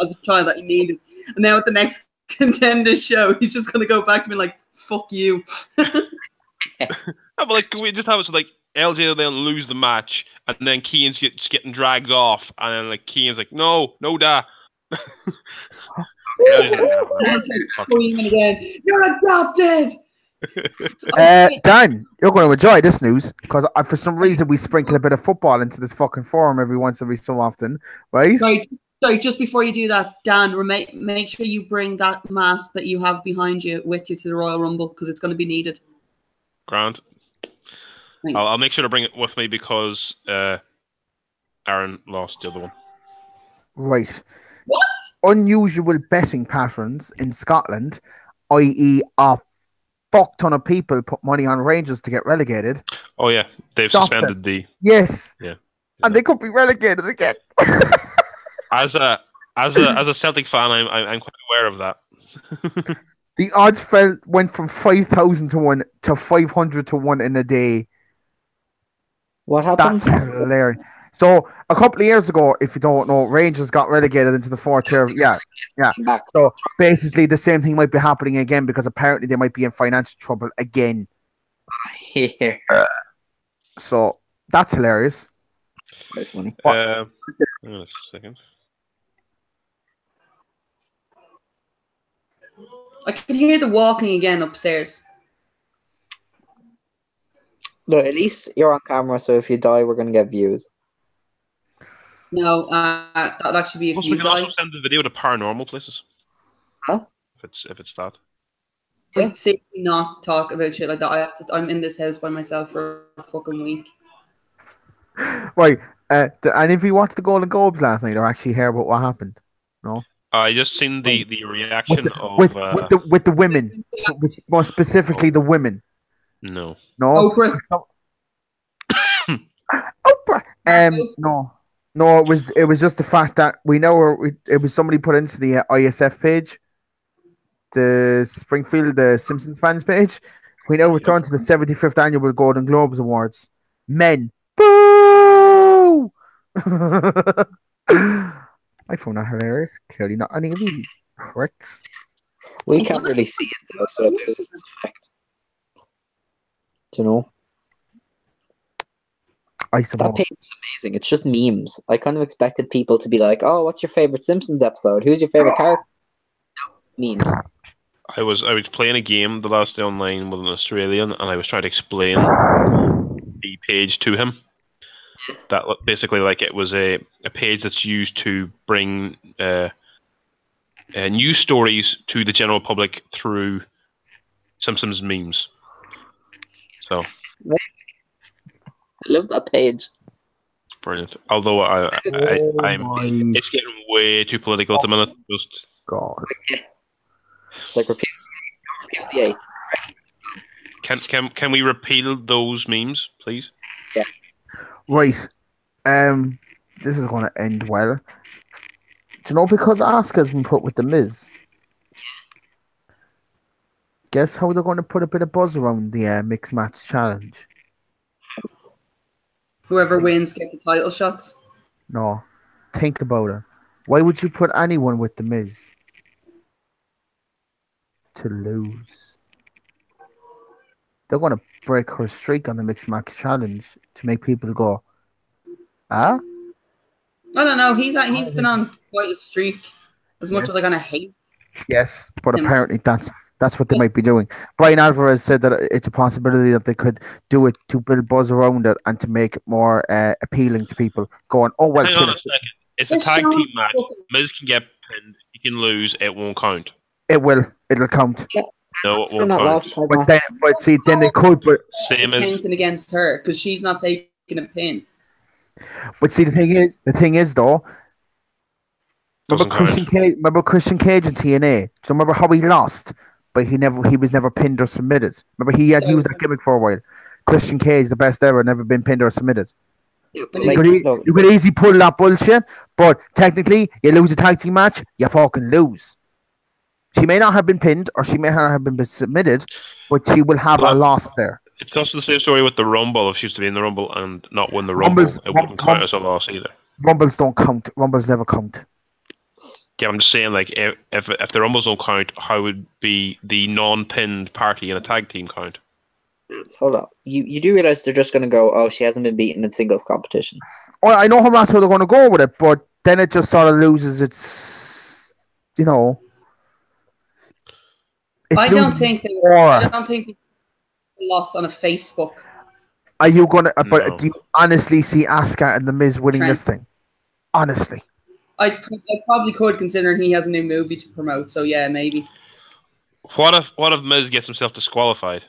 as a child that he needed. And now at the next Contender show, he's just gonna go back to me like, "Fuck you." But like, can we just have it so like LJ will then lose the match, and then Kane's getting dragged off, and then like Kane's like, "No, da." You're adopted. Dan, you're going to enjoy this news because for some reason we sprinkle a bit of football into this fucking forum every so often, right? Sorry, just before you do that, Dan, make sure you bring that mask that you have behind you with you to the Royal Rumble because it's going to be needed. Grant. I'll make sure to bring it with me because Aaron lost the other one. Right. What? Unusual betting patterns in Scotland, i.e. a fuck ton of people put money on Rangers to get relegated. Oh yeah, they've suspended the... Yes. Yeah. And they could be relegated again. As a Celtic fan, I'm quite aware of that. The odds went from 5,000 to 1 to 500 to 1 in a day. What happened? That's hilarious. So a couple of years ago, if you don't know, Rangers got relegated into the fourth tier. Yeah. So basically, the same thing might be happening again because apparently they might be in financial trouble again. Yeah. So that's hilarious. Quite funny. Hang on a second. I can hear the walking again upstairs. Look, at least you're on camera, so if you die, we're gonna get views. No, that'll actually be if you can die. also send the video to paranormal places. Huh? If it's that. I'd say not talk about shit like that. I'm in this house by myself for a fucking week. Right. Did any of you watch the Golden Globes last night or actually hear about what happened? No. I just seen the reaction with the women, more specifically the women. No. Oprah. Oprah. No. It was just the fact that we know it was somebody put into the ISF page, the Springfield, the Simpsons fans page. We now return to the 75th annual Golden Globes Awards. Men. Boo! I found that hilarious. Clearly not any of you pricks. We can't really see it though, so there's this effect. Do you know? I suppose. That page is amazing. It's just memes. I kind of expected people to be like, "Oh, what's your favorite Simpsons episode? Who's your favorite character?" No, memes. I was playing a game the last day online with an Australian, and I was trying to explain the page to him. That basically, like, it was a page that's used to bring news stories to the general public through Simpsons memes. So, I love that page. Brilliant. Although it's getting way too political at the minute. Just God. It's like repeal the 8. Can we repeal those memes, please? Yeah. Right. This is going to end well. Do you know, because Asuka's been put with the Miz? Guess how they're going to put a bit of buzz around the mixed match challenge? Whoever wins get the title shots. No. Think about it. Why would you put anyone with the Miz? To lose. They're going to break her streak on the mixed match challenge to make people go, ah? I don't know. He's been on quite a streak. As much as I'm gonna hate. Yes, but apparently that's what they might be doing. Brian Alvarez said that it's a possibility that they could do it to build buzz around it and to make it more appealing to people. Going, oh well, hang on a second. It's a tag team match. Miz can get pinned. He can lose. It won't count. It will. It'll count. Yeah. No, it won't count. But then they could. But same as counting against her because she's not taking a pin. But see, the thing is though. Remember Christian Cage in TNA? Do you remember how he lost? but he was never pinned or submitted. Remember, he was that gimmick for a while. Christian Cage, the best ever, never been pinned or submitted. Yeah, Like, You could easily pull that bullshit, but technically, you lose a tag team match, you fucking lose. She may not have been pinned or she may not have been submitted, but she will have a loss there. It's also the same story with the Rumble. If she used to be in the Rumble and not win the Rumble, it wouldn't count as a loss either. Rumbles don't count. Rumbles never count. Yeah, I'm just saying, like, if the Rumbles don't count, how would be the non-pinned party in a tag team count? Hold up. You do realize they're just going to go, oh, she hasn't been beaten in singles competition. Oh, I know how much they're going to go with it, but then it just sort of loses its, you know. I don't think they lost on a Facebook. Are you gonna? No. But do you honestly see Asuka and the Miz winning this thing? Honestly, I probably could, considering he has a new movie to promote. So yeah, maybe. What if Miz gets himself disqualified?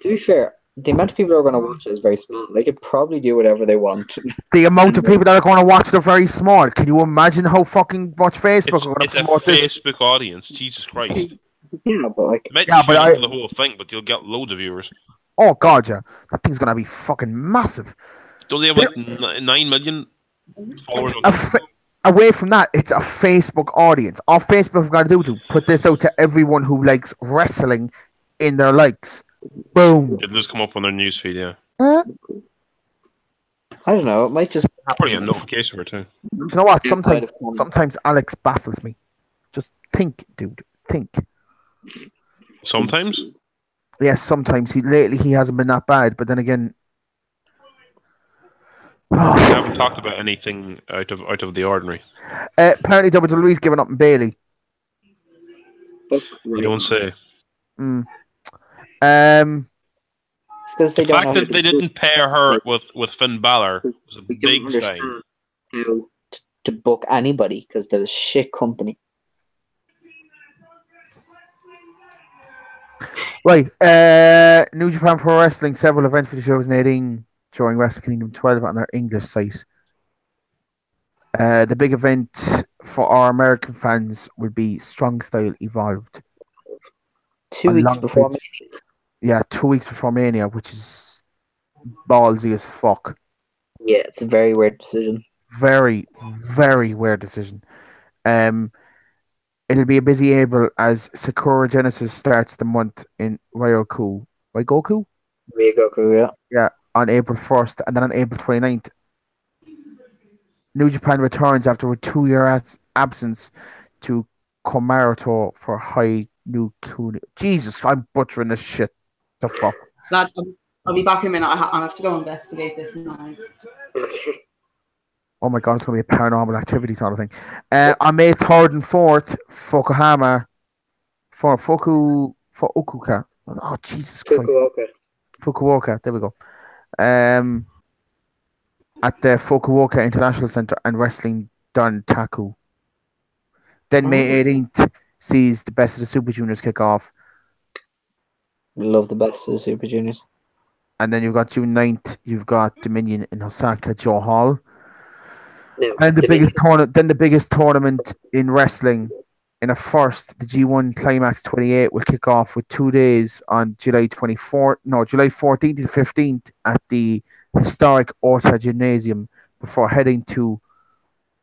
To be fair, the amount of people who are going to watch it is very small. They could probably do whatever they want. The amount of people that are going to watch it are very small. Can you imagine how fucking much Facebook are going to promote this? It's a Facebook audience. Jesus Christ. Yeah, but like, the whole thing, but you'll get loads of viewers. Oh god, yeah, that thing's gonna be fucking massive. Don't they have like 9 million followers? Away from that, it's a Facebook audience. All Facebook have got to do to put this out to everyone who likes wrestling in their likes. Boom. It'll just come up on their newsfeed, yeah. Huh? I don't know. It might just probably a notification for it too. You know what? Sometimes Alex baffles me. Just think, dude. Think. Sometimes? Yes, sometimes. Lately he hasn't been that bad, but then again, we haven't talked about anything out of the ordinary. Apparently WWE's given up on Bailey. You don't say. It's because the fact that they didn't pair her with Finn Balor was a big sign. How to book anybody because they're a shit company. Right, New Japan Pro Wrestling, several events for 2018 during WrestleKingdom 12 on their English site. The big event for our American fans will be Strong Style Evolved. 2 weeks before Mania. Yeah, 2 weeks before Mania, which is ballsy as fuck. Yeah, it's a very weird decision. Very, very weird decision. It'll be a busy April as Sakura Genesis starts the month in Ryogoku, yeah. Yeah, on April 1st, and then on April 29th, New Japan returns after a 2-year absence to Komaroto for High New Kuni. Jesus, I'm butchering this shit. The fuck? Lads, I'll be back in a minute. I have to go investigate this noise. Oh my god, it's going to be a paranormal activity sort of thing. On May 3rd and 4th, Fukuoka. Oh, Jesus Christ. Fukuoka, there we go. At the Fukuoka International Center and Wrestling Dontaku. Then May 18th sees the Best of the Super Juniors kick off. Love the Best of the Super Juniors. And then you've got June 9th, you've got Dominion in Osaka, Joe Hall. No, and the biggest tournament in wrestling in a first, the G1 Climax 28 will kick off with 2 days on July 14th to 15th at the historic Ota Gymnasium before heading to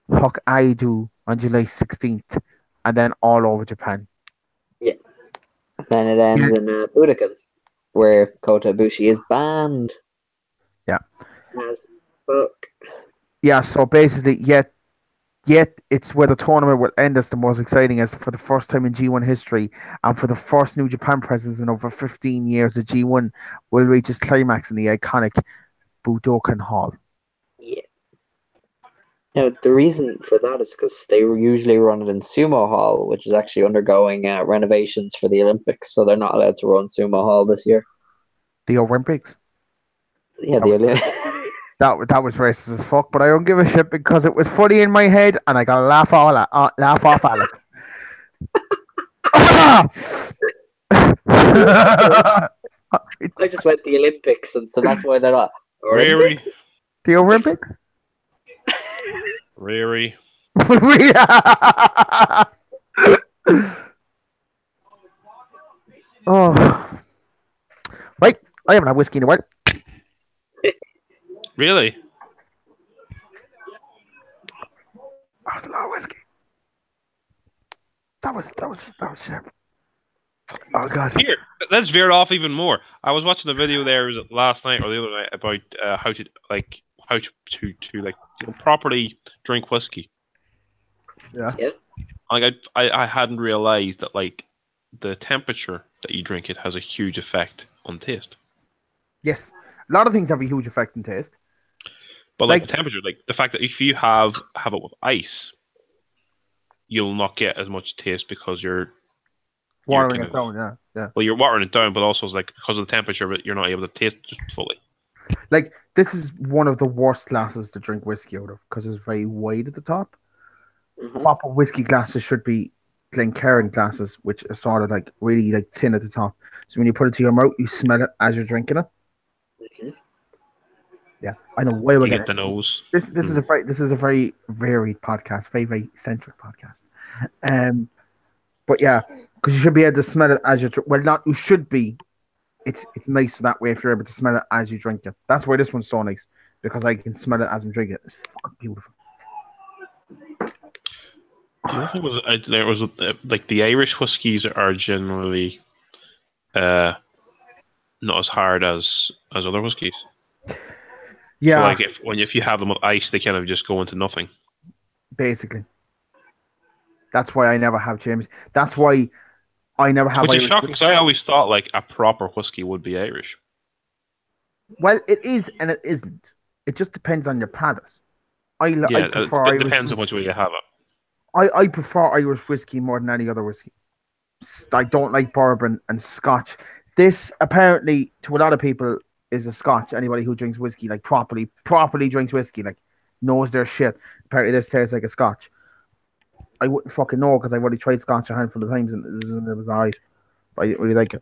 Hokkaido on July 16th and then all over Japan. Yeah. Then it ends in Budokan, where Kota Ibushi is banned. Yeah. As fuck. Yeah, so basically, yet it's where the tournament will end as the most exciting, as for the first time in G1 history and for the first New Japan presence in over 15 years, the G1 will reach its climax in the iconic Budokan Hall. Yeah. Now, the reason for that is because they usually run it in Sumo Hall, which is actually undergoing renovations for the Olympics, so they're not allowed to run Sumo Hall this year. The Olympics? Yeah, the Olympics. That was racist as fuck, but I don't give a shit because it was funny in my head and I got to laugh off Alex. I just went the Olympics, and so that's why they're not. Really? The Olympics? Really? Oh, right. I haven't had whiskey in a while. Really? That was a lot of whiskey. That was shit. Oh god. Here, let's veer off even more. I was watching a video there last night or the other night about how to properly drink whiskey. Yeah. Like I hadn't realized that like the temperature that you drink it has a huge effect on taste. Yes. A lot of things have a huge effect on taste. But like the temperature, like the fact that if you have it with ice, you'll not get as much taste because you're watering it down, yeah. Well, you're watering it down, but also it's like because of the temperature, but you're not able to taste it fully. Like this is one of the worst glasses to drink whiskey out of because it's very wide at the top. Mm-hmm. Proper whiskey glasses should be Glencairn glasses, which are sort of like really like thin at the top. So when you put it to your mouth, you smell it as you're drinking it. Mm-hmm. Yeah, I know. Why we're getting the nose. This is a very varied podcast, very centric podcast. But yeah, because you should be able to smell it as you you should be. It's nice that way if you're able to smell it as you drink it. That's why this one's so nice because I can smell it as I'm drinking it. It's fucking beautiful. The other thing was like the Irish whiskies are generally not as hard as other whiskies. Yeah. So like if you have them with ice, they kind of just go into nothing. Basically. That's why I never have James. That's why I never have. Which is shocking because I always thought like a proper whiskey would be Irish. Well, it is and it isn't. It just depends on your palate. I prefer it depends on which way you have it. I prefer Irish whiskey more than any other whiskey. I don't like bourbon and Scotch. This apparently to a lot of people is a Scotch. Anybody who drinks whiskey like properly drinks whiskey like knows their shit. Apparently this tastes like a Scotch. I wouldn't fucking know because I've already tried Scotch a handful of times and it was alright. But I didn't really like it.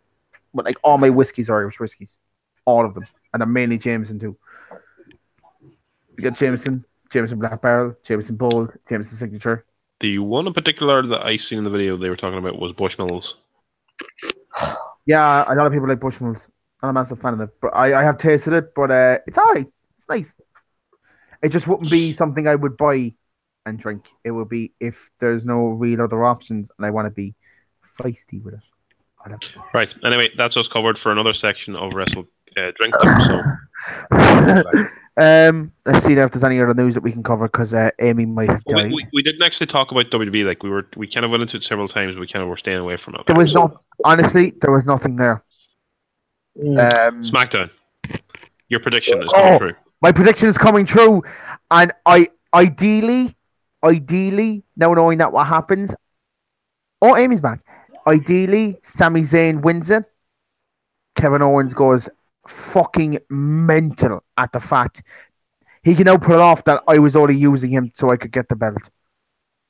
But like all my whiskeys are Irish whiskeys. All of them. And they're mainly Jameson too. You got Jameson Black Barrel, Jameson Bold, Jameson Signature. The one in particular that I seen in the video they were talking about was Bushmills. Yeah, a lot of people like Bushmills. I'm a massive fan of it. But I have tasted it, but it's alright. It's nice. It just wouldn't be something I would buy and drink. It would be if there's no real other options and I want to be feisty with it. Right. Anyway, that's us covered for another section of WrestleDrinkdom. Let's see if there's any other news that we can cover because Amy might have died. We didn't actually talk about WWE. Like we kind of went into it several times. But we kind of were staying away from it. There was there was nothing there. SmackDown. Your prediction is coming true. My prediction is coming true, and I ideally, now knowing that what happens. Oh, Amy's back. Ideally, Sami Zayn wins it. Kevin Owens goes fucking mental at the fact he can now put it off that I was only using him so I could get the belt.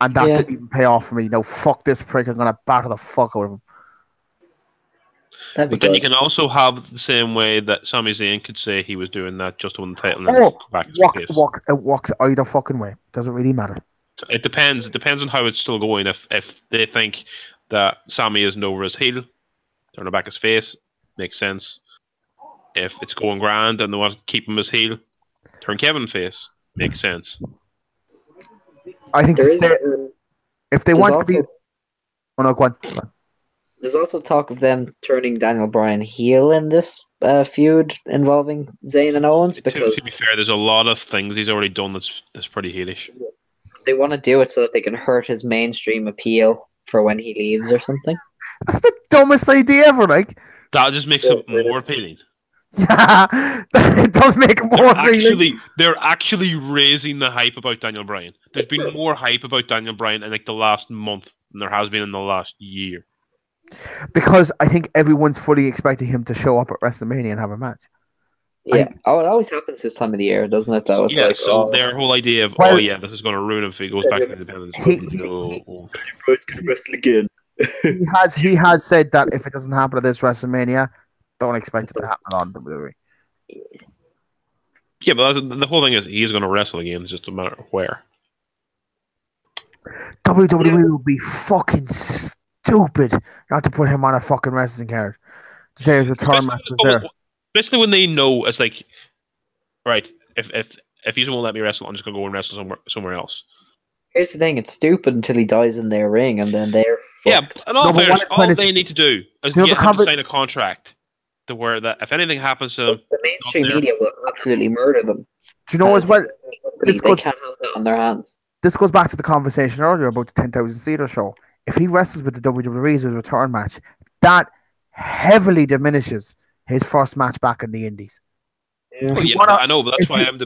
And that didn't even pay off for me. No, fuck this prick. I'm going to batter the fuck out of him. But then you can also have the same way that Sami Zayn could say he was doing that just to win the title and then come back to it walks either fucking way. Doesn't really matter. It depends. It depends on how it's still going. If they think that Sami isn't over his heel, turn it back his face, makes sense. If it's going grand and they want to keep him as heel, turn Kevin face, makes sense. I think if they want to be... Oh no, go on. There's also talk of them turning Daniel Bryan heel in this feud involving Zayn and Owens because... To be fair, there's a lot of things he's already done that's pretty heelish. They want to do it so that they can hurt his mainstream appeal for when he leaves or something. That's the dumbest idea ever, like. That just makes it more appealing. Yeah, it does make it more appealing. They're actually raising the hype about Daniel Bryan. There's been more hype about Daniel Bryan in like the last month than there has been in the last year. Because I think everyone's fully expecting him to show up at WrestleMania and have a match. Yeah, it always happens this time of the year, doesn't it? Though, it's so their whole idea of this is going to ruin him if he goes back to Independence. He's going to wrestle again. he has said that if it doesn't happen at this WrestleMania, don't expect it to happen on WWE. Yeah, but the whole thing is he's going to wrestle again. It's just a matter of where. WWE will be fucking stupid not to put him on a fucking wrestling card. To say his return match was there. Especially when they know it's like, right, if he won't let me wrestle, I'm just gonna go and wrestle somewhere else. Here's the thing: it's stupid until he dies in their ring, and then they're fucked. And all they need to do is get him to sign a contract to where that if anything happens to them, the mainstream media will absolutely murder them. Do you know as well? They can't have that on their hands. This goes back to the conversation earlier about the 10,000-seater show. If he wrestles with the WWE as his return match, that heavily diminishes his first match back in the Indies. Yeah. I know, but that's why I'm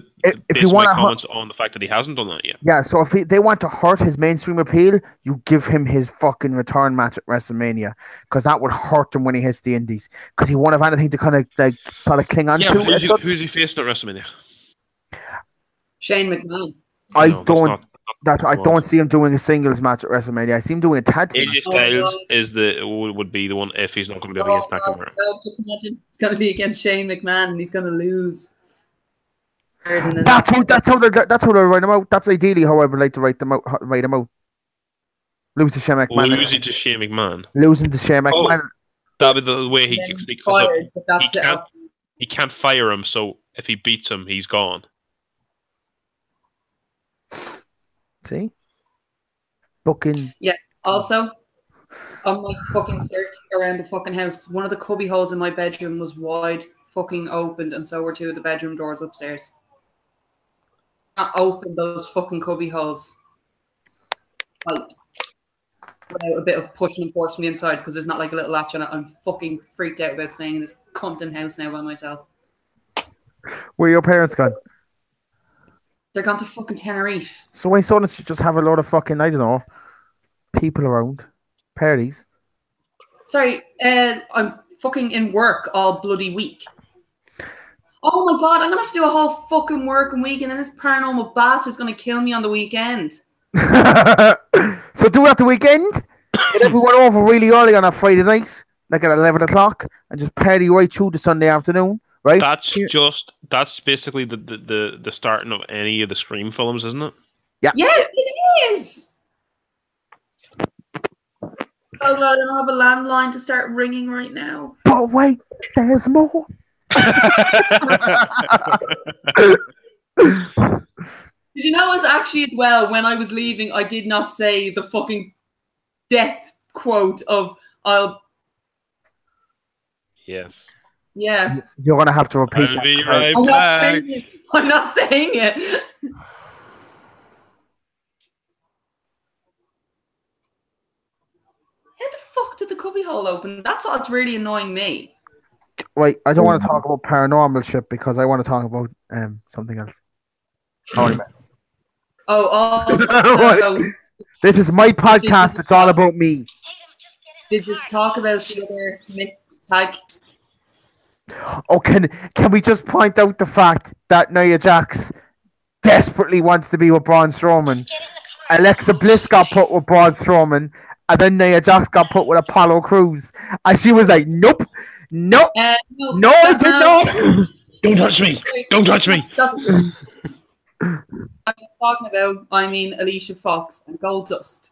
if you want to comments on the fact that he hasn't done that yet. Yeah, so if they want to hurt his mainstream appeal, you give him his fucking return match at WrestleMania, because that would hurt him when he hits the Indies, because he won't have anything to kind of like sort of cling on to. Who's he facing at WrestleMania? Shane McMahon. I don't see him doing a singles match at WrestleMania. I see him doing a tag team. AJ Styles would be the one if he's not going to be against Nakamura. Just imagine it's going to be against Shane McMahon and he's going to lose. That's how they write him out. That's ideally how I would like to write him out. Lose to Shane McMahon. Losing to Shane McMahon. Losing to Shane McMahon. That'd be the way he can't fire him. So if he beats him, he's gone. See? Booking. Yeah. Also, on my fucking search around the fucking house, one of the cubby holes in my bedroom was wide fucking opened, and so were two of the bedroom doors upstairs. Not open those fucking cubby holes. Like, without a bit of pushing and force from the inside, because there's not like a little latch on it. I'm fucking freaked out about staying in this Compton house now by myself. Where are your parents gone? They're gone to fucking Tenerife. So my son should just have a lot of fucking, I don't know, people around. Parties. Sorry, I'm fucking in work all bloody week. Oh my god, I'm gonna have to do a whole fucking working week, and then this paranormal bastard's gonna kill me on the weekend. So do it at the weekend? Get everyone over really early on a Friday night, like at 11 o'clock, and just party right through the Sunday afternoon. Right? That's basically the starting of any of the Scream films, isn't it? Yeah. Yes, it is. Oh god, I don't have a landline to start ringing right now. But wait, there's more. Did you know it's actually as well, when I was leaving, I did not say the fucking death quote of I'll. Yes. Yeah. You're going to have to repeat that. Be right I'm not back. saying it. I'm not saying it. How the fuck did the cubbyhole open? That's what's really annoying me. Wait, I don't want to talk about paranormal shit because I want to talk about something else. This is my podcast. It's all about me. Did you talk about the other mixed tag? Oh, can we just point out the fact that Nia Jax desperately wants to be with Braun Strowman? Alexa Bliss got put with Braun Strowman, and then Nia Jax got put with Apollo Crews, and she was like, "Nope, nope, no, I did not." Don't touch me! Don't touch me! I'm talking about, I mean, Alicia Fox and Goldust.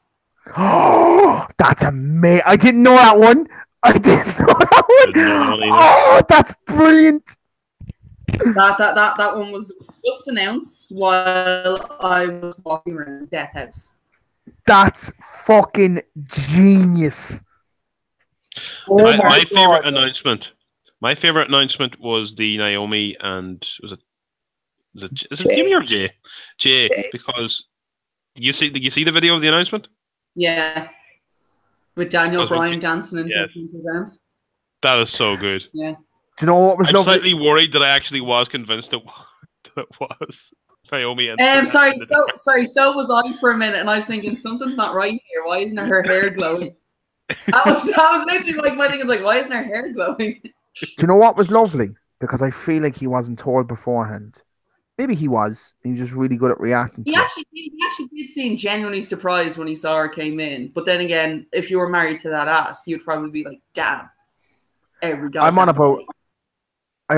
Oh, that's amazing! I didn't know that one. I didn't know that one. Oh, that's brilliant. That one was just announced while I was walking around Death House. That's fucking genius. My favorite announcement. My favorite announcement was the Naomi and is it Jimmy or Jay? Jay, because did you see the video of the announcement? Yeah. With Daniel Bryan dancing in his arms. That is so good. Yeah. Do you know what was I'm slightly worried that I actually was convinced it was Naomi. Sorry, so was I for a minute, and I was thinking something's not right here. Why isn't her hair glowing? That was literally like my thing. Was like, why isn't her hair glowing? Do you know what was lovely? Because I feel like he wasn't told beforehand. Maybe he was. He was just really good at reacting. He actually did seem genuinely surprised when he saw her came in. But then again, if you were married to that ass, you'd probably be like, "Damn, every guy." I'm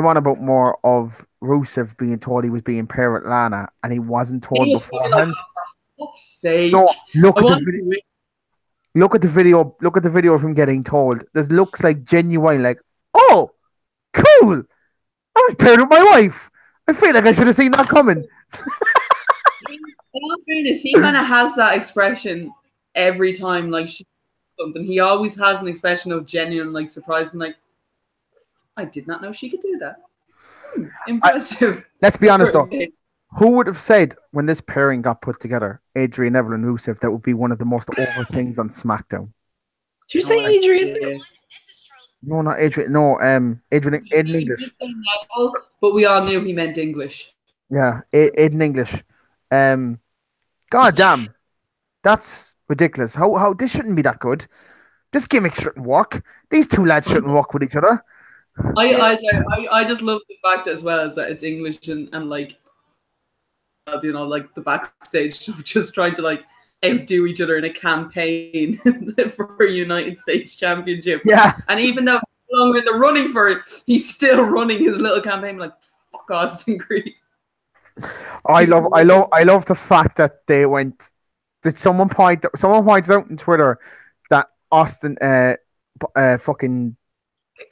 on about more of Rusev being told he was being parent Lana, and he wasn't told beforehand. Like, oh, for fuck's sake! No, look at the video. Look at the video. Look at the video of him getting told. This looks like genuine. Like, oh, cool. I was paired with my wife. I feel like I should have seen that coming. In all fairness, he kind of has that expression every time, like she does something. He always has an expression of genuine, like surprise, and like, I did not know she could do that. Impressive. Let's be honest though. Who would have said when this pairing got put together, Adrian Neville and Rusev, that would be one of the most over things on SmackDown? Did you say Adrian? Yeah. No, not Adrian. No, Adrian in English. But we all knew he meant English. Yeah, in English. God damn, that's ridiculous. How this shouldn't be that good. This gimmick shouldn't work. These two lads shouldn't work with each other. I just love the fact as well as that it's English and like, you know, like the backstage stuff, just trying to like outdo each other in a campaign for a United States Championship. Yeah. And even though no longer in the running for it, he's still running his little campaign like, fuck Austin Creed. I love the fact that they went. Did someone pointed out on Twitter that Austin fucking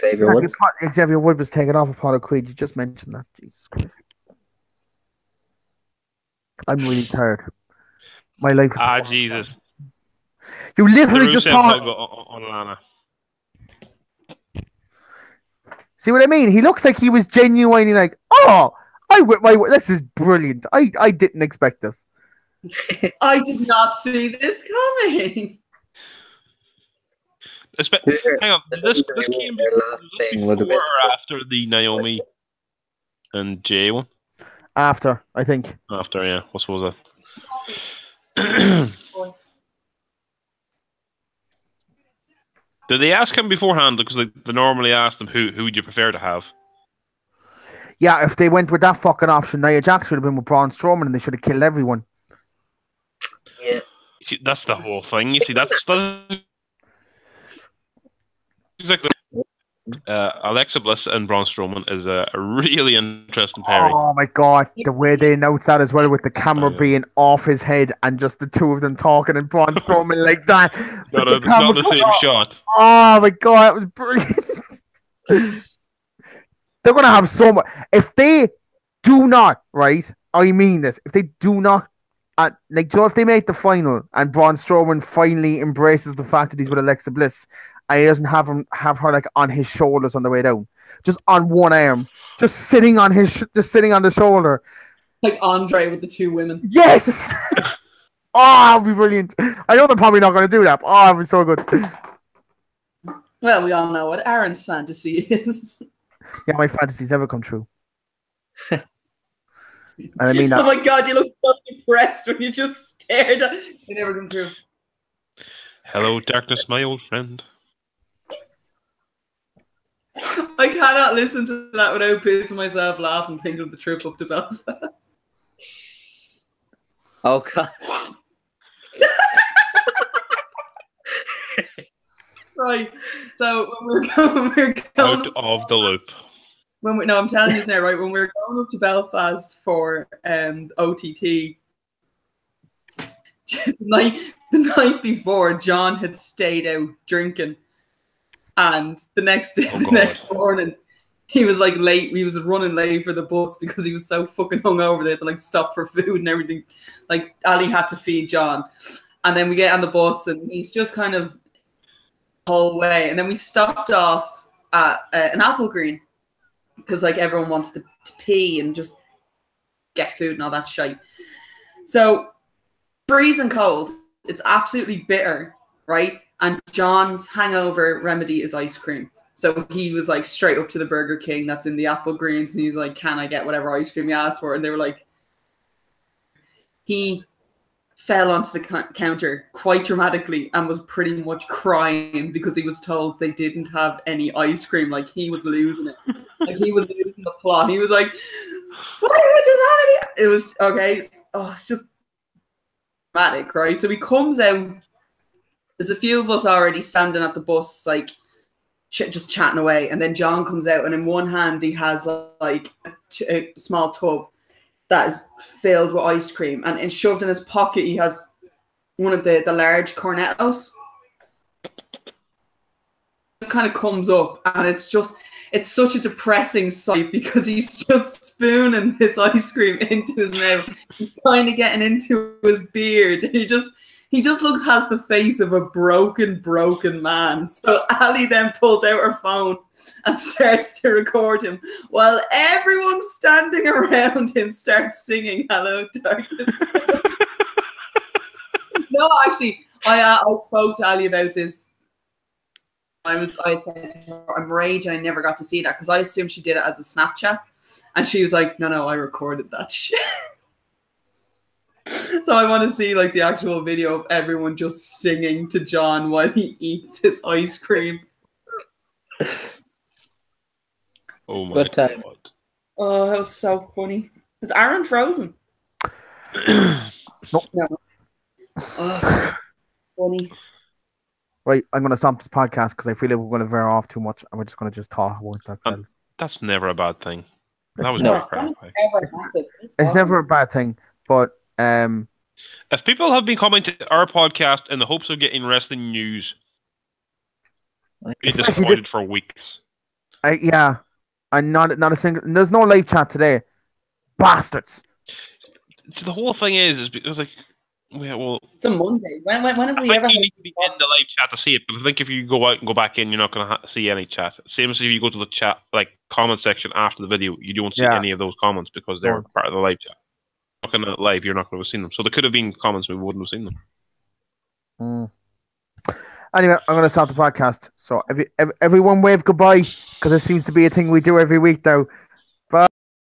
Xavier Wood was taken off Apollo Creed. You just mentioned that. Jesus Christ. I'm really tired. My life is Jesus. You literally just talked on Lana. See what I mean? He looks like he was genuinely like, oh, this is brilliant. I didn't expect this. I did not see this coming. Hang on, this came before or after the Naomi and Jay one? After, I think. After, yeah. What was that? Did they ask him beforehand? Because they normally ask them who would you prefer to have? Yeah, if they went with that fucking option, Nia Jax should have been with Braun Strowman and they should have killed everyone. Yeah. See, that's the whole thing. You see, that's exactly. Alexa Bliss and Braun Strowman is a really interesting pairing. Oh my god, the way they announced that as well, with the camera being off his head and just the two of them talking and Braun Strowman like that. Not the same shot. Oh my god, that was brilliant. They're gonna have so much. If they do not, right? I mean this. If they do not, if they make the final and Braun Strowman finally embraces the fact that he's with Alexa Bliss, and he doesn't have her like on his shoulders on the way down, just on one arm, just sitting on the shoulder, like Andre with the two women. Yes. Oh, that'd be brilliant. I know they're probably not going to do that. But, it'd be so good. Well, we all know what Aaron's fantasy is. Yeah, my fantasies never come true. And I mean that. Oh my god, you look so depressed when you just stared at it. They never come true. Hello, darkness, my old friend. I cannot listen to that without pissing myself laughing, thinking of the trip up to Belfast. Oh god. Right. So when we're going out of the loop. I'm telling you this now, right? When we were going up to Belfast for OTT, the night before, John had stayed out drinking, and the next morning, he was like late. He was running late for the bus because he was so fucking hungover. They had to like stop for food and everything. Like Ali had to feed John, and then we get on the bus, and he's just kind of the whole way. And then we stopped off at an Apple Green because like everyone wanted to pee and just get food and all that shit. So freezing cold. It's absolutely bitter, right? And John's hangover remedy is ice cream. So he was like straight up to the Burger King that's in the Apple Greens, and he's like, "Can I get whatever ice cream you asked for?" And they were like, he fell onto the counter quite dramatically and was pretty much crying because he was told they didn't have any ice cream. Like he was losing it. Like he was losing the plot. He was like, "Why do you just have any?" It was okay. It's just dramatic, right? So he comes out. There's a few of us already standing at the bus, like just chatting away, and then John comes out, and in one hand he has like a small tub that is filled with ice cream, and shoved in his pocket he has one of the large cornettos, kind of comes up, and it's such a depressing sight because he's just spooning this ice cream into his mouth. He's kind of getting into his beard, and he just has the face of a broken man. So Ali then pulls out her phone and starts to record him while everyone standing around him starts singing "Hello Darkness." No, actually, I spoke to Ali about this. I had said to her, I'm raging I never got to see that because I assumed she did it as a Snapchat, and she was like, no, I recorded that shit. So I want to see like the actual video of everyone just singing to John while he eats his ice cream. Oh my god! Oh, that was so funny. Is Aaron frozen? No. Oh, funny. Right, I'm going to stop this podcast because I feel like we're going to veer off too much, and we're just going to just talk once that's it. That's never a bad thing. That was no. crap. It's never a bad thing, but if people have been commenting our podcast in the hopes of getting wrestling news, be disappointed for weeks. Yeah, and not a single. There's no live chat today, bastards. So the whole thing is because like. Yeah, well, it's a Monday. When have we ever? You need to be in the live chat to see it, but I think if you go out and go back in, you're not going to see any chat. Same as if you go to the chat, like comment section after the video, you don't see any of those comments because they're part of the live chat. Looking at live, you're not going to have seen them. So there could have been comments we wouldn't have seen them. Anyway, I'm going to start the podcast. So everyone wave goodbye because it seems to be a thing we do every week now. Bye.